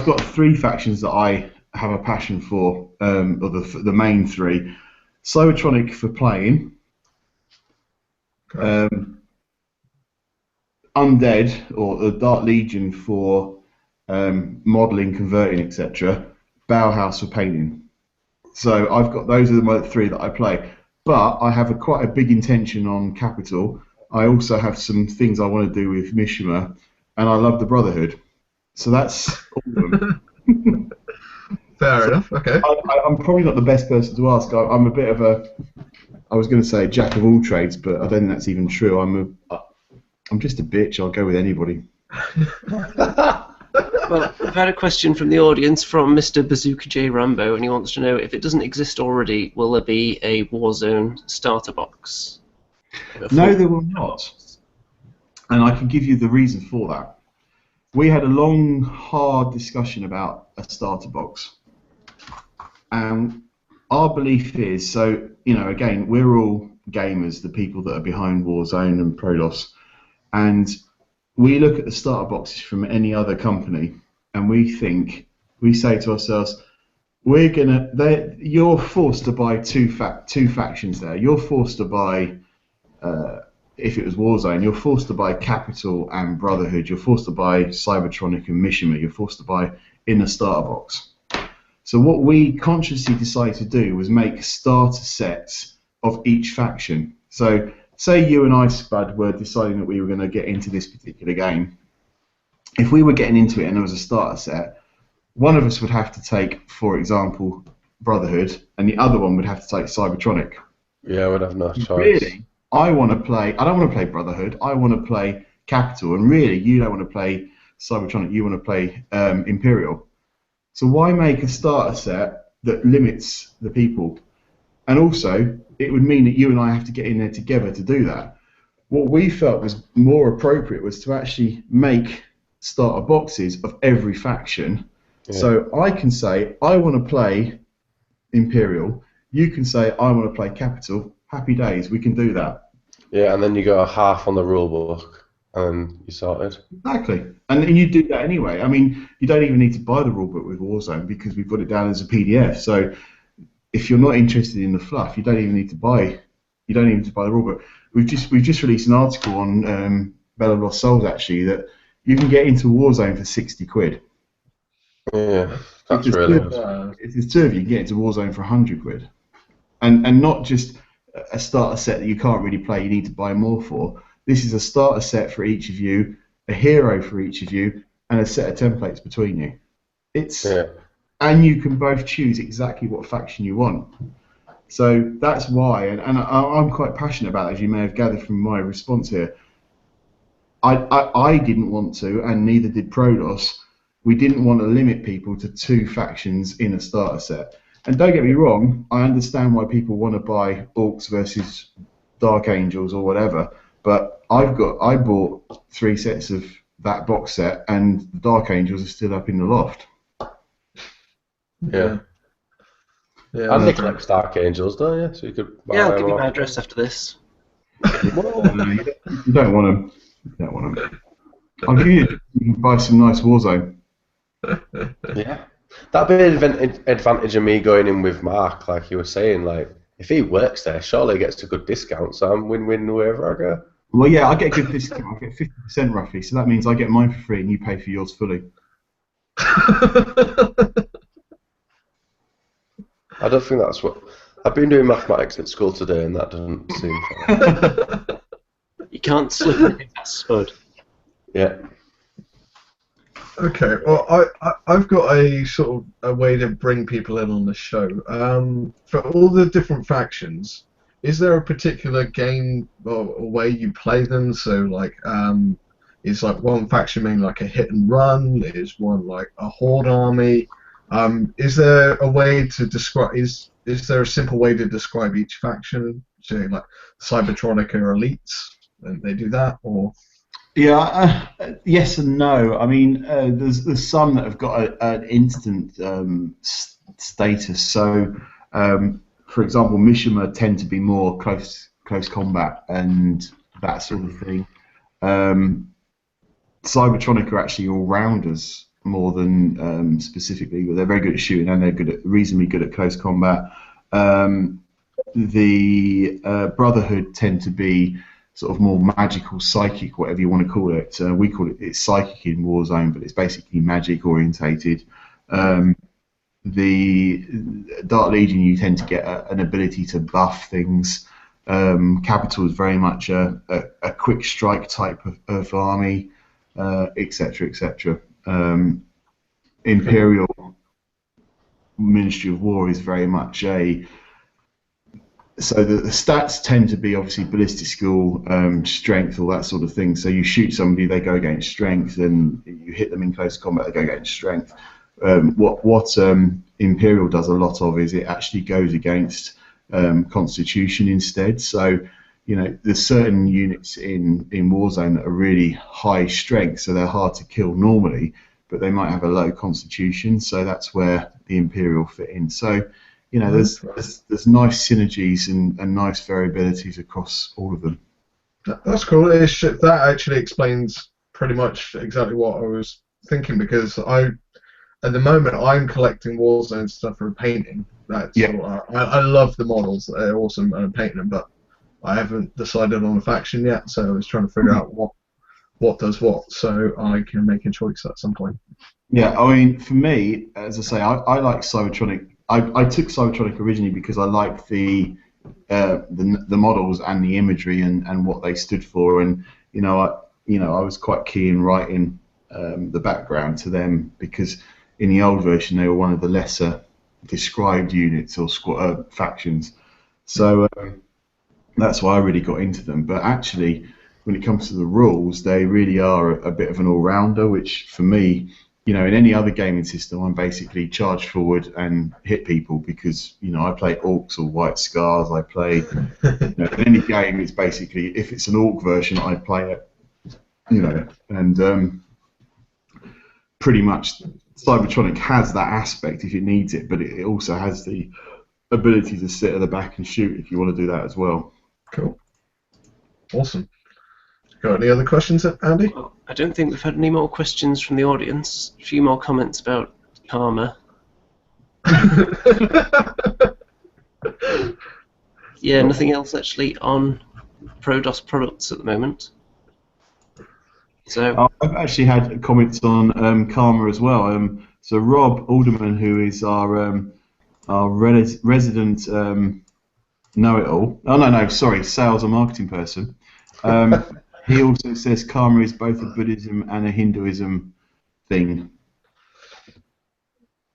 got 3 factions that I have a passion for, or the main 3. Cybertronic for playing, Undead or the Dark Legion for modelling, converting, etc. Bauhaus for painting. So I've got those are the 3 that I play. But I have quite a big intention on Capital. I also have some things I want to do with Mishima, and I love the Brotherhood. So that's all of them. Fair enough. Okay. I'm probably not the best person to ask. I'm a bit of I was going to say jack of all trades, but I don't think that's even true. I'm just a bitch. I'll go with anybody. Well, I've had a question from the audience from Mr. Bazooka J. Rambo, and he wants to know, if it doesn't exist already, will there be a Warzone starter box? No, there will not. And I can give you the reason for that. We had a long, hard discussion about a starter box. And our belief is, so, you know, again, we're all gamers, the people that are behind Warzone and Prodos, and we look at the starter boxes from any other company, and we say to ourselves, you're forced to buy two factions there. You're forced to buy, if it was Warzone, you're forced to buy Capital and Brotherhood. You're forced to buy Cybertronic and Mishima. You're forced to buy in a starter box. So what we consciously decided to do was make starter sets of each faction. So say you and I, Spud, were deciding that we were going to get into this particular game. If we were getting into it and there was a starter set, one of us would have to take, for example, Brotherhood, and the other one would have to take Cybertronic. Yeah, we'd have no choice. Really, I don't want to play Brotherhood, I want to play Capital, and really, you don't want to play Cybertronic, you want to play Imperial. So why make a starter set that limits the people? And also, it would mean that you and I have to get in there together to do that. What we felt was more appropriate was to actually make starter boxes of every faction. Yeah. So I can say, I want to play Imperial. You can say, I want to play Capital. Happy days, we can do that. Yeah, and then you go a half on the rule book, and you're sorted. Exactly. And you do that anyway. I mean, you don't even need to buy the rule book with Warzone because we've got it down as a PDF. So if you're not interested in the fluff, you don't even need to buy the rule book. We've just released an article on Bell of Lost Souls actually that you can get into Warzone for 60 quid. Yeah, that's really good. If there's 2 of you, can get into Warzone for 100 quid. And not just a starter set that you can't really play, you need to buy more for. This is a starter set for each of you. a hero for each of you, and a set of templates between you. Yeah. And you can both choose exactly what faction you want. So that's why, and I'm quite passionate about it, as you may have gathered from my response here. I didn't want to, and neither did Prodos. We didn't want to limit people to 2 factions in a starter set. And don't get me wrong, I understand why people want to buy Orcs versus Dark Angels or whatever, but I bought 3 sets of that box set, and the Dark Angels are still up in the loft. Yeah. Yeah. And they collect Dark Angels, don't you? So you could buy Yeah, I'll them give you off. my address after this. You don't want them. You don't want them. I'll give you can buy some nice Warzone. Yeah. That'd be an advantage of me going in with Mark, like you were saying. Like, if he works there, surely he gets a good discount, so I'm win-win wherever I go. Well, yeah, I get a good discount. I get 50% roughly, so that means I get mine for free and you pay for yours fully. I don't think that's what... I've been doing mathematics at school today, and that doesn't seem fair. You can't slip it that spud. Yeah. Okay, well, I've got a sort of a way to bring people in on the show. For all the different factions, is there a particular game or way you play them? So, like, is like one faction mainly like a hit and run? Is one like a horde army? Is there a way to describe? Is there a simple way to describe each faction? Say like Cybertronic are elites, and they do that, or? Yeah, yes and no. I mean, there's some that have got an instant status. So, for example, Mishima tend to be more close combat and that sort of thing. Cybertronic are actually all rounders more than specifically, but they're very good at shooting and they're reasonably good at close combat. The Brotherhood tend to be sort of more magical, psychic, whatever you want to call it. We call it's psychic in Warzone, but it's basically magic orientated. The Dark Legion, you tend to get an ability to buff things. Capital is very much a quick strike type of army, etc., etc. Imperial Ministry of War is very much so the stats tend to be obviously ballistic skill, strength, all that sort of thing. So you shoot somebody, they go against strength, and you hit them in close combat, they go against strength. What Imperial does a lot of is it actually goes against Constitution instead. So there's certain units in Warzone that are really high strength, so they're hard to kill normally, but they might have a low Constitution. So that's where the Imperial fit in. So there's nice synergies and nice variabilities across all of them. That's cool. That actually explains pretty much exactly what I was thinking, because at the moment I'm collecting Warzone stuff for painting. I love the models; they're awesome, and I'm painting them, but I haven't decided on a faction yet. So I was trying to figure out what does what, so I can make a choice at some point. Yeah, I mean, for me, as I say, I like Cybertronic. I took Cybertronic originally because I liked the models and the imagery and what they stood for, and I was quite keen writing the background to them, because in the old version they were one of the lesser described units or factions. So that's why I really got into them. But actually, when it comes to the rules, they really are a bit of an all-rounder, which for me, in any other gaming system, I'm basically charge forward and hit people, because I play Orcs or White Scars. I play in any game. It's basically, if it's an Orc version, I play it. And pretty much Cybertronic has that aspect if it needs it, but it also has the ability to sit at the back and shoot if you want to do that as well. Cool. Awesome. Got any other questions, Andy? Well, I don't think we've had any more questions from the audience. A few more comments about karma. Yeah, nothing else actually on Prodos products at the moment. So I've actually had comments on karma as well. So Rob Alderman, who is our resident know-it-all. Oh no, sorry, sales and marketing person. He also says karma is both a Buddhism and a Hinduism thing.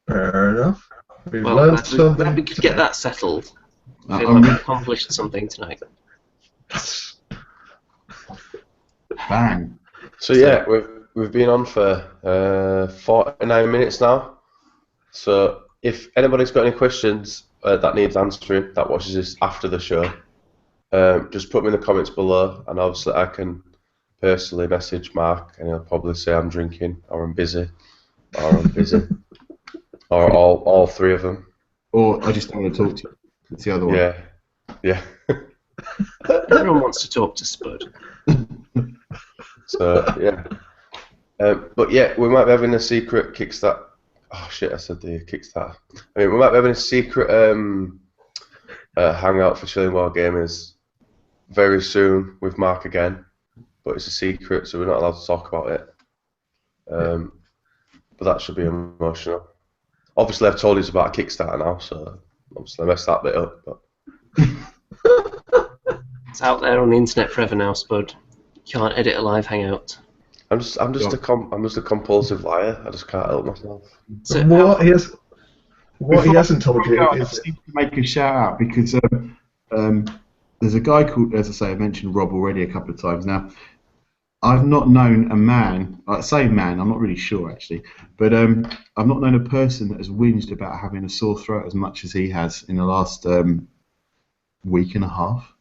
Fair enough. We've Well, learned glad something. we could get that settled. I feel I'm like we've accomplished something tonight. Bang. So yeah, we've been on for 49 minutes now. So if anybody's got any questions that needs answering, that watches this after the show, just put them in the comments below, and obviously I can personally message Mark, and he'll probably say I'm drinking, or I'm busy, or all three of them. Or I just don't want to talk to you. That's the other one. Yeah. Everyone wants to talk to Spud. So yeah, but yeah, we might be having a secret Kickstarter. Oh shit! I said the Kickstarter. I mean, we might be having a secret hangout for Chilling Wargamers very soon with Mark again, but it's a secret, so we're not allowed to talk about it. But that should be emotional. Obviously, I've told you about a Kickstarter now, so obviously I messed that bit up. But It's out there on the internet forever now, Spud. You can't edit a live hangout. I'm just a compulsive liar. I just can't help myself. So What he hasn't told you I is just need to make a shout out because there's a guy called, as I say, I mentioned Rob already a couple of times now. I've not known a man, I say man, I'm not really sure actually, but I've not known a person that has whinged about having a sore throat as much as he has in the last week and a half.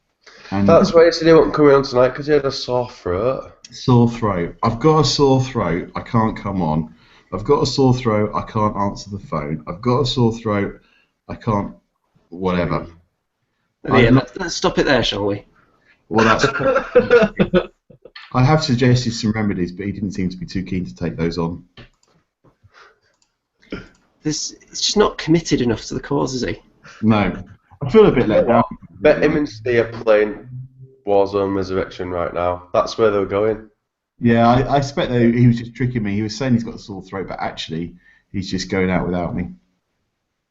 And That's why he said he wasn't coming on tonight, because he had a sore throat. Sore throat. I've got a sore throat, I can't come on. I've got a sore throat, I can't answer the phone. I've got a sore throat, I can't, whatever. yeah, let's stop it there, shall we? Well, that's. I have suggested some remedies, but he didn't seem to be too keen to take those on. It's just not committed enough to the cause, is he? No. I feel a bit let down. Bet him and Steve are playing Warzone Resurrection right now. That's where they're going. Yeah, I expect that he was just tricking me. He was saying he's got a sore throat, but actually, he's just going out without me.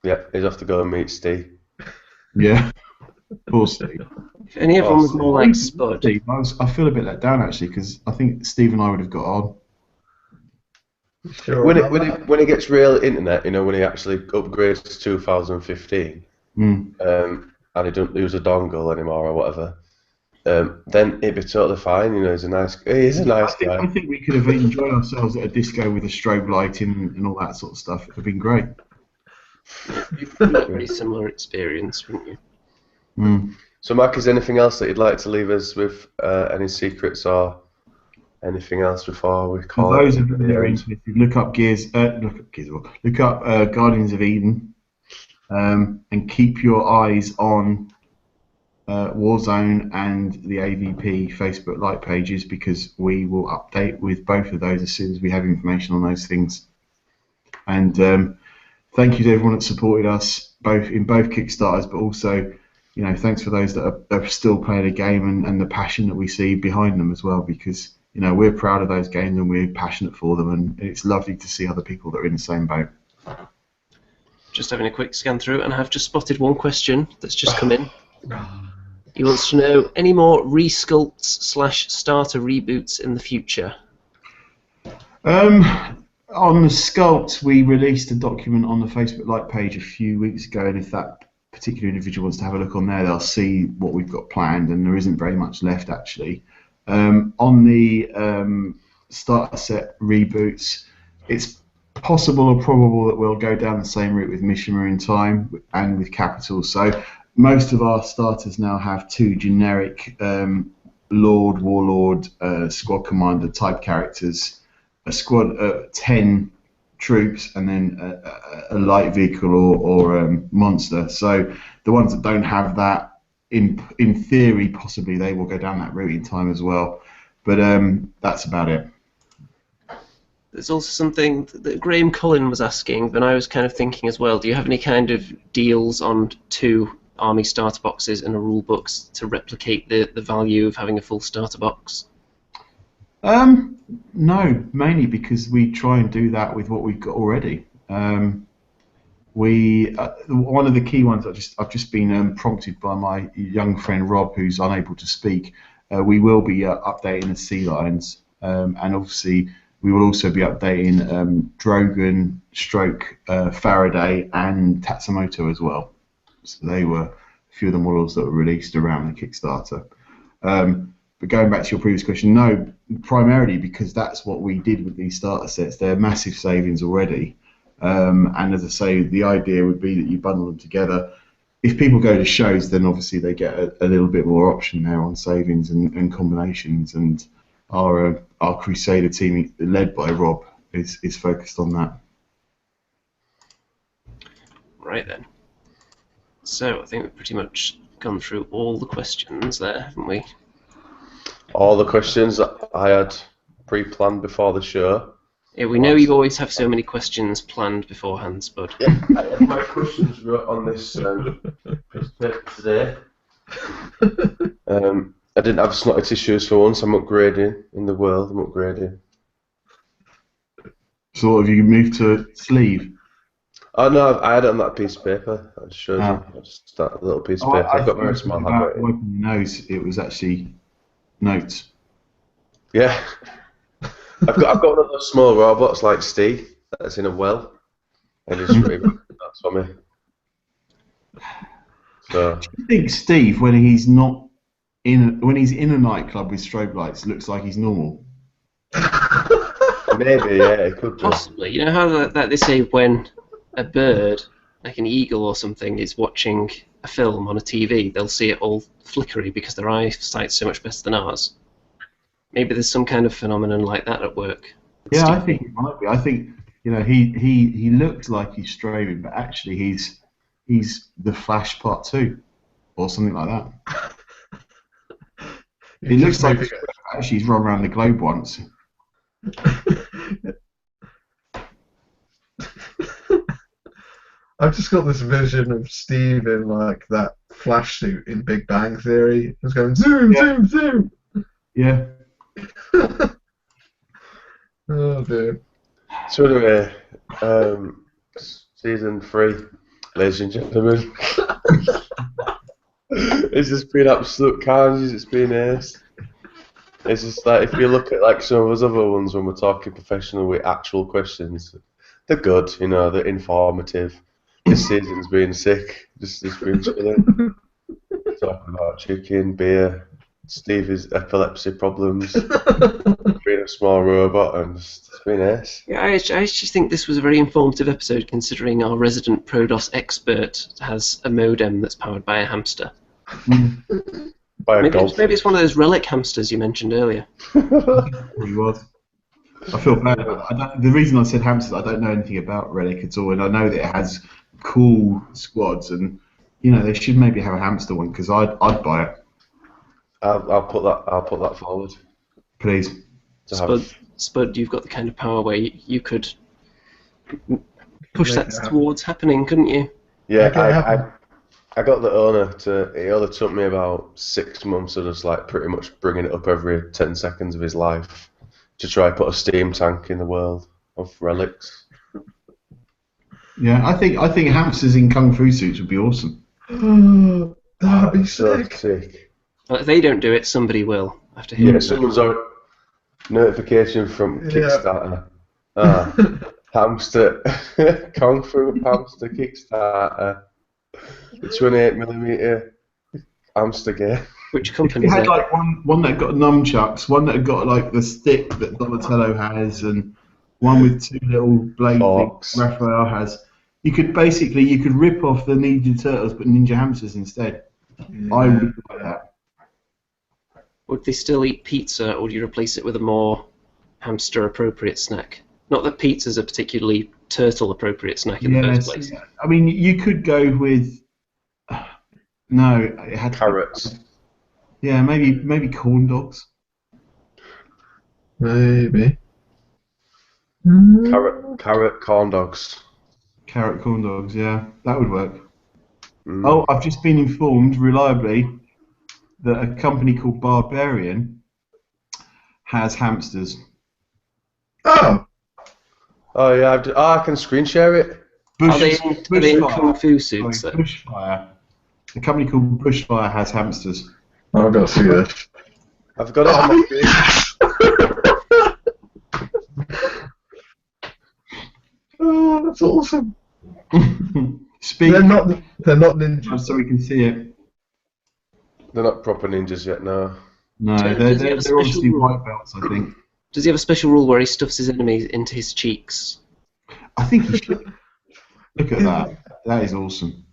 Yeah, he's off to go and meet Steve. Yeah. Poor Steve. If any of them was more like Spud. Steve, I feel a bit let down actually because I think Steve and I would have got on. sure When he gets real internet, you know, when he actually upgrades to 2015, and he doesn't use a dongle anymore or whatever, then it'd be totally fine. You know, he's a nice guy. I think we could have enjoyed ourselves at a disco with a strobe light and all that sort of stuff. It would have been great. You've got a pretty similar experience, wouldn't you? So, Mark, is there anything else that you'd like to leave us with? Any secrets or anything else before we call For it? those of you that are interested, look up Guardians of Eden, and keep your eyes on Warzone and the AVP Facebook like pages because we will update with both of those as soon as we have information on those things. And thank you to everyone that supported us in both Kickstarters, but also, you know, thanks for those that are still playing the game and the passion that we see behind them as well, because, you know, we're proud of those games and we're passionate for them, and it's lovely to see other people that are in the same boat. Just having a quick scan through, and I've just spotted one question that's just come in. He wants to know, any more resculpts / starter reboots in the future? On the sculpt, we released a document on the Facebook like page a few weeks ago, and if that particular individual wants to have a look on there, they'll see what we've got planned, and there isn't very much left actually. On the starter set reboots, it's possible or probable that we'll go down the same route with Mishima in time and with Capital. So most of our starters now have two generic Lord, Warlord, Squad Commander type characters, a squad 10 troops, and then a light vehicle or monster. So the ones that don't have that, in theory, possibly they will go down that route in time as well. But that's about it. There's also something that Graham Cullen was asking, and I was kind of thinking as well. Do you have any kind of deals on 2 army starter boxes and a rule books to replicate the value of having a full starter box? No, mainly because we try and do that with what we've got already. One of the key ones I've just been prompted by my young friend Rob, who's unable to speak. we will be updating the sea lions, and obviously we will also be updating Drogon, Faraday, and Tatsumoto as well. So they were a few of the models that were released around the Kickstarter. But going back to your previous question, no, primarily because that's what we did with these starter sets. They're massive savings already. And as I say, the idea would be that you bundle them together. If people go to shows, then obviously they get a little bit more option there on savings and combinations. And our Crusader team, led by Rob, is focused on that. Right then. So I think we've pretty much gone through all the questions there, haven't we? All the questions that I had pre-planned before the show. Yeah, we know you always have so many questions planned beforehand, Spud. Yeah, I had my questions wrote on this piece of paper today. I didn't have snotty tissues for once. I'm upgrading in the world. I'm upgrading. So what, have you moved to sleeve? Oh no, I had it on that piece of paper. I just showed you. Just that little piece of paper. I've got very small handwriting. Wiping your nose, it was actually notes. Yeah. I've got one of those small robots like Steve that's in a well, and he's really that's for me. So. Do you think Steve, when he's in a nightclub with strobe lights, looks like he's normal? Maybe, yeah, it could be. Possibly. You know how that they say when a bird, like an eagle or something, is watching a film on a TV, they'll see it all flickery because their eyesight's so much better than ours. Maybe there's some kind of phenomenon like that at work. Yeah, I think it might be. I think he looks like he's strobing, but actually he's the Flash Part 2 or something like that. He looks like actually he's run around the globe once. I've just got this vision of Steve in like that Flash suit in Big Bang Theory. He's going zoom, zoom, zoom. Yeah. Oh dear. So anyway, season 3, ladies and gentlemen. It's just been absolute carnage. It's been ace. It's just like if you look at like some of those other ones when we're talking professional with actual questions, they're good. They're informative. This season's been sick. Just been chilling, talking about chicken, beer, Stevie's epilepsy problems, being a small robot, and it's been ace. Yeah, I just think this was a very informative episode, considering our resident Prodos expert has a modem that's powered by a hamster. Maybe it's one of those relic hamsters you mentioned earlier. He was. I feel bad. The reason I said hamsters, I don't know anything about Relic at all, and I know that it has cool squads, and they should maybe have a hamster one because I'd buy it. I'll put that forward. Please. Spud, you've got the kind of power where you could push that towards happening, couldn't you? Yeah, I got the owner to. It only took me about 6 months of just like pretty much bringing it up every 10 seconds of his life to try put a steam tank in the world of relics. Yeah, I think hamsters in kung fu suits would be awesome. That'd be so sick. sick. Well, if they don't do it, somebody will. After hearing Yeah, someone's on notification from Kickstarter. Hamster, kung fu hamster Kickstarter. The 28mm hamster game. Which company? You had like one that got nunchucks, one that got like the stick that Donatello has, and one with 2 little blade things Raphael has. You could rip off the Ninja Turtles, but Ninja Hamsters instead. Yeah. I would like that. Would they still eat pizza, or would you replace it with a more hamster-appropriate snack? Not that pizza's a particularly turtle-appropriate snack in the first place. Yeah. I mean, you could go with... No, it had carrots. Yeah, maybe corn dogs. Maybe. Carrot corn dogs. Carrot corn dogs, yeah, that would work. Oh, I've just been informed reliably that a company called Barbarian has hamsters. Oh yeah, I can screen share it. Are they in kung fu suits? Bushfire. A company called Bushfire has hamsters. I've got to see this. I've got it on my screen. Oh, that's awesome. Speak. They're not ninjas. So we can see it. They're not proper ninjas yet, no. No, Does he they're have a special obviously rule? white belts, I think. Does he have a special rule where he stuffs his enemies into his cheeks? I think he should. Look at that. That is awesome.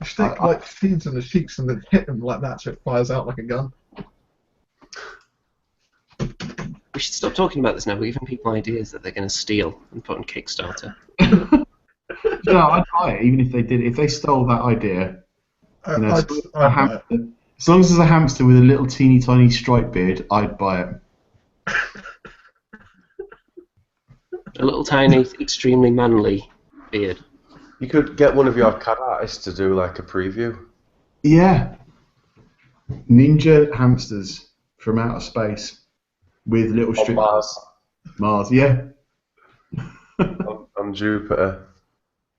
Stick like seeds in the cheeks and then hit them like that so it fires out like a gun. We should stop talking about this now. We're giving people ideas that they're going to steal and put on Kickstarter. No, I'd buy it, even if they did. If they stole that idea, you know, as long as there's a hamster with a little teeny tiny striped beard, I'd buy it. A little tiny, extremely manly beard. You could get one of your CAD artists to do like a preview. Yeah. Ninja hamsters from outer space with little On strips. Mars. Mars, yeah. on Jupiter.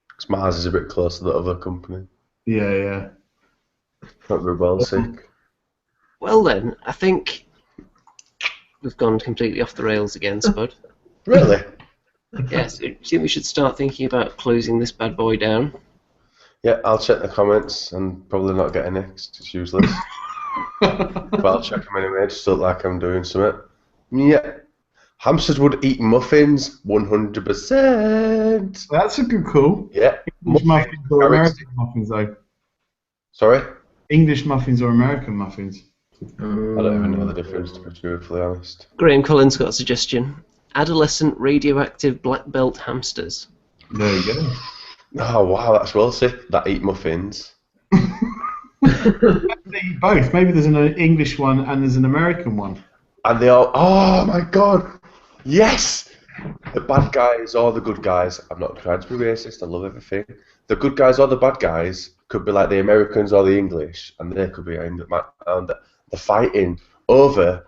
Because Mars is a bit close to the other company. Yeah, yeah. Not very well sick. Well then, I think we've gone completely off the rails again, Spud. Really? Yes, do you think we should start thinking about closing this bad boy down? Yeah, I'll check the comments and probably not get an X, it's useless. But I'll check them anyway, just look like I'm doing something. Yeah. Hamsters would eat muffins, 100%. That's a good call. Yeah. English muffins or American muffins, though? Sorry? English muffins or American muffins? I don't even know the difference, to be truthfully honest. Graham Collins got a suggestion. Adolescent radioactive black belt hamsters. There you go. Oh, wow, that's well sick. That eat muffins. They eat both. Maybe there's an English one and there's an American one. And they all, oh my god, yes! The bad guys or the good guys, I'm not trying to be racist, I love everything. The good guys or the bad guys could be like the Americans or the English, and they could be and they're fighting over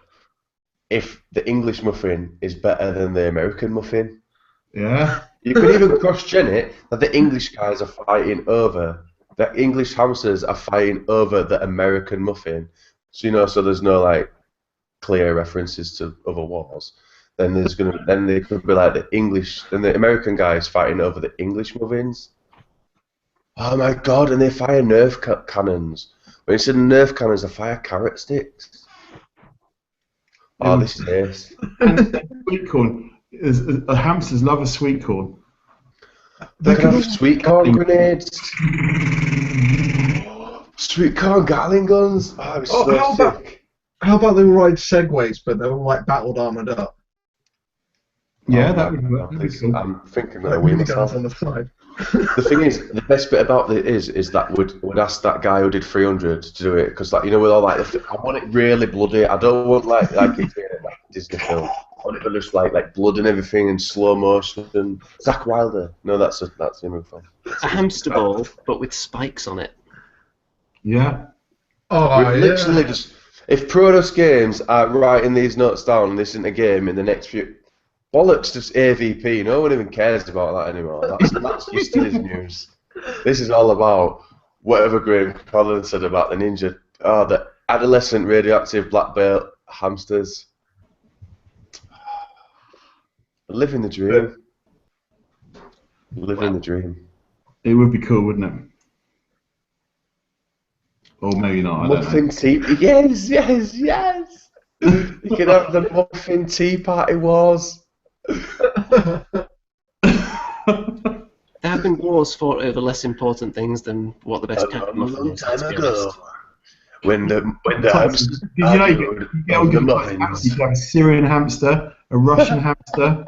if the English muffin is better than the American muffin. Yeah. You could even cross-gen it that the English guys are fighting over, the English hamsters are fighting over the American muffin. So, you know, so there's no like clear references to other wars. Then they could be like the American guys fighting over the English muffins. Oh my god, and they fire Nerf cannons. But instead of Nerf cannons, they fire carrot sticks. Oh, this is ace. And sweet corn. Hamsters love a sweet corn. They could have sweet corn grenades. Sweet corn Gatling guns. Oh, it was so sick. How about they ride segways, but they're all like battled armoured up? Yeah, that would work. I'm thinking that Like we miniguns myself. on the side. The thing is, the best bit about it is that would ask that guy who did 300 to do it, because like, you know, with all like I want it really bloody. I don't want like it's like Disney film. I want it to just like blood and everything in slow motion. Zack Wilder. No, that's him film. A hamster ball, but with spikes on it. Yeah. Oh, We're literally just. If Prodos Games are writing these notes down and this isn't a game in the next few. Bollocks, just AVP. No one even cares about that anymore. That's yesterday's news. This is all about whatever Graham Collins said about the ninja. Oh, the adolescent radioactive black belt hamsters. Living the dream. Living the dream. It would be cool, wouldn't it? Or maybe not. I don't know. Muffin tea. Yes. You could have the muffin tea party wars. There have been wars fought over less important things than what the best kind of muffin is. Let's be honest. When the hamsters You have a Syrian hamster, a Russian hamster.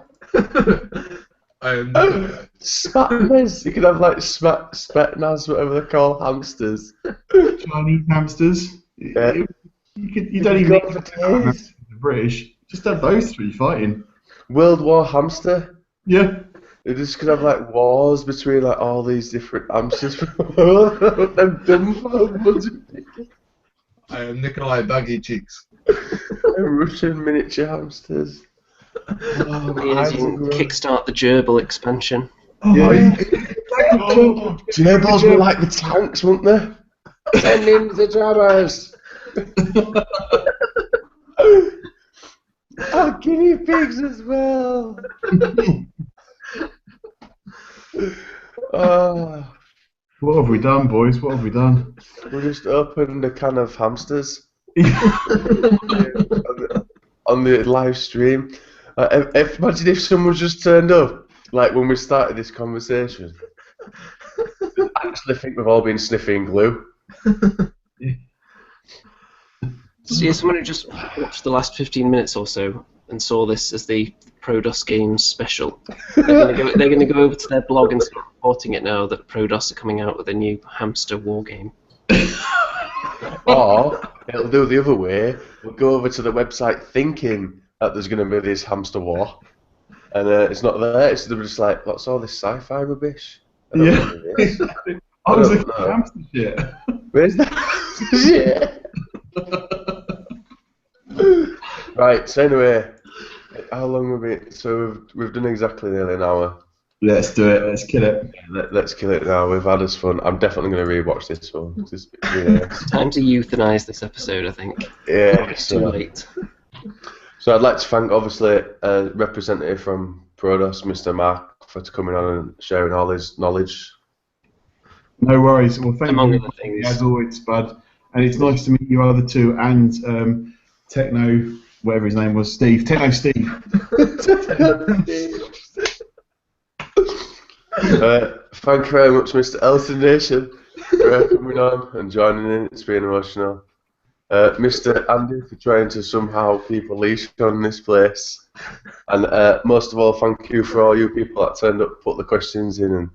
Spatnaz. You could have like Spetnaz, whatever they're called, hamsters. Chinese hamsters. Yeah. You don't even need the British. Just have those three fighting. World War hamster. Yeah. You just could have like wars between like all these different hamsters. I am Nikolai Baggy Cheeks. Russian miniature hamsters. Oh, Yes, you can kickstart the gerbil expansion. Gerbils were like the tanks, weren't they? Send in the drummers. Oh, guinea pigs as well. Oh, What have we done, boys? What have we done? we just opened a can of hamsters on the live stream. Imagine if someone just turned up, like when we started this conversation. I actually think we've all been sniffing glue. So yeah, someone who just watched the last 15 minutes or so and saw this as the Prodos Games special. They're going to go over to their blog and start reporting it now that Prodos are coming out with a new hamster war game. Or it'll do the other way. We'll go over to the website thinking that there's going to be this hamster war, and it's not there. It's they're just like, what's all this sci-fi rubbish? I don't know what it is. I was don't looking know. at hamster shit. Where's that shit? Right. So anyway, how long have we? So we've done exactly nearly an hour. Let's do it. Let's kill it. Let's kill it now. We've had us fun. I'm definitely going to rewatch this one. This is Time to euthanize this episode, I think. yeah. It's too late. So I'd like to thank, obviously, a representative from Prodos, Mr. Mark, for coming on and sharing all his knowledge. No worries. Well, thank Among you other things. as always, Bud. And it's nice to meet you other two and Techno, whatever his name was, Steve. Techno Steve. Thank you very much, Mr. Elton Nation, for coming on and joining in. It's been emotional. Mr. Andy for trying to somehow keep a leash on this place. And most of all, thank you for all you people that turned up, put the questions in, and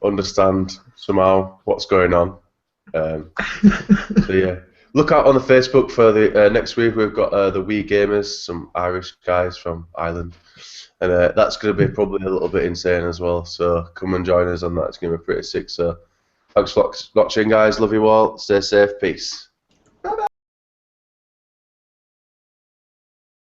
understand somehow what's going on. So yeah, look out on the Facebook for the next week. We've got the Wargamers, some Irish guys from Ireland, and that's going to be probably a little bit insane as well. So come and join us on that. It's going to be pretty sick. So thanks for watching, guys. Love you all. Stay safe. Peace.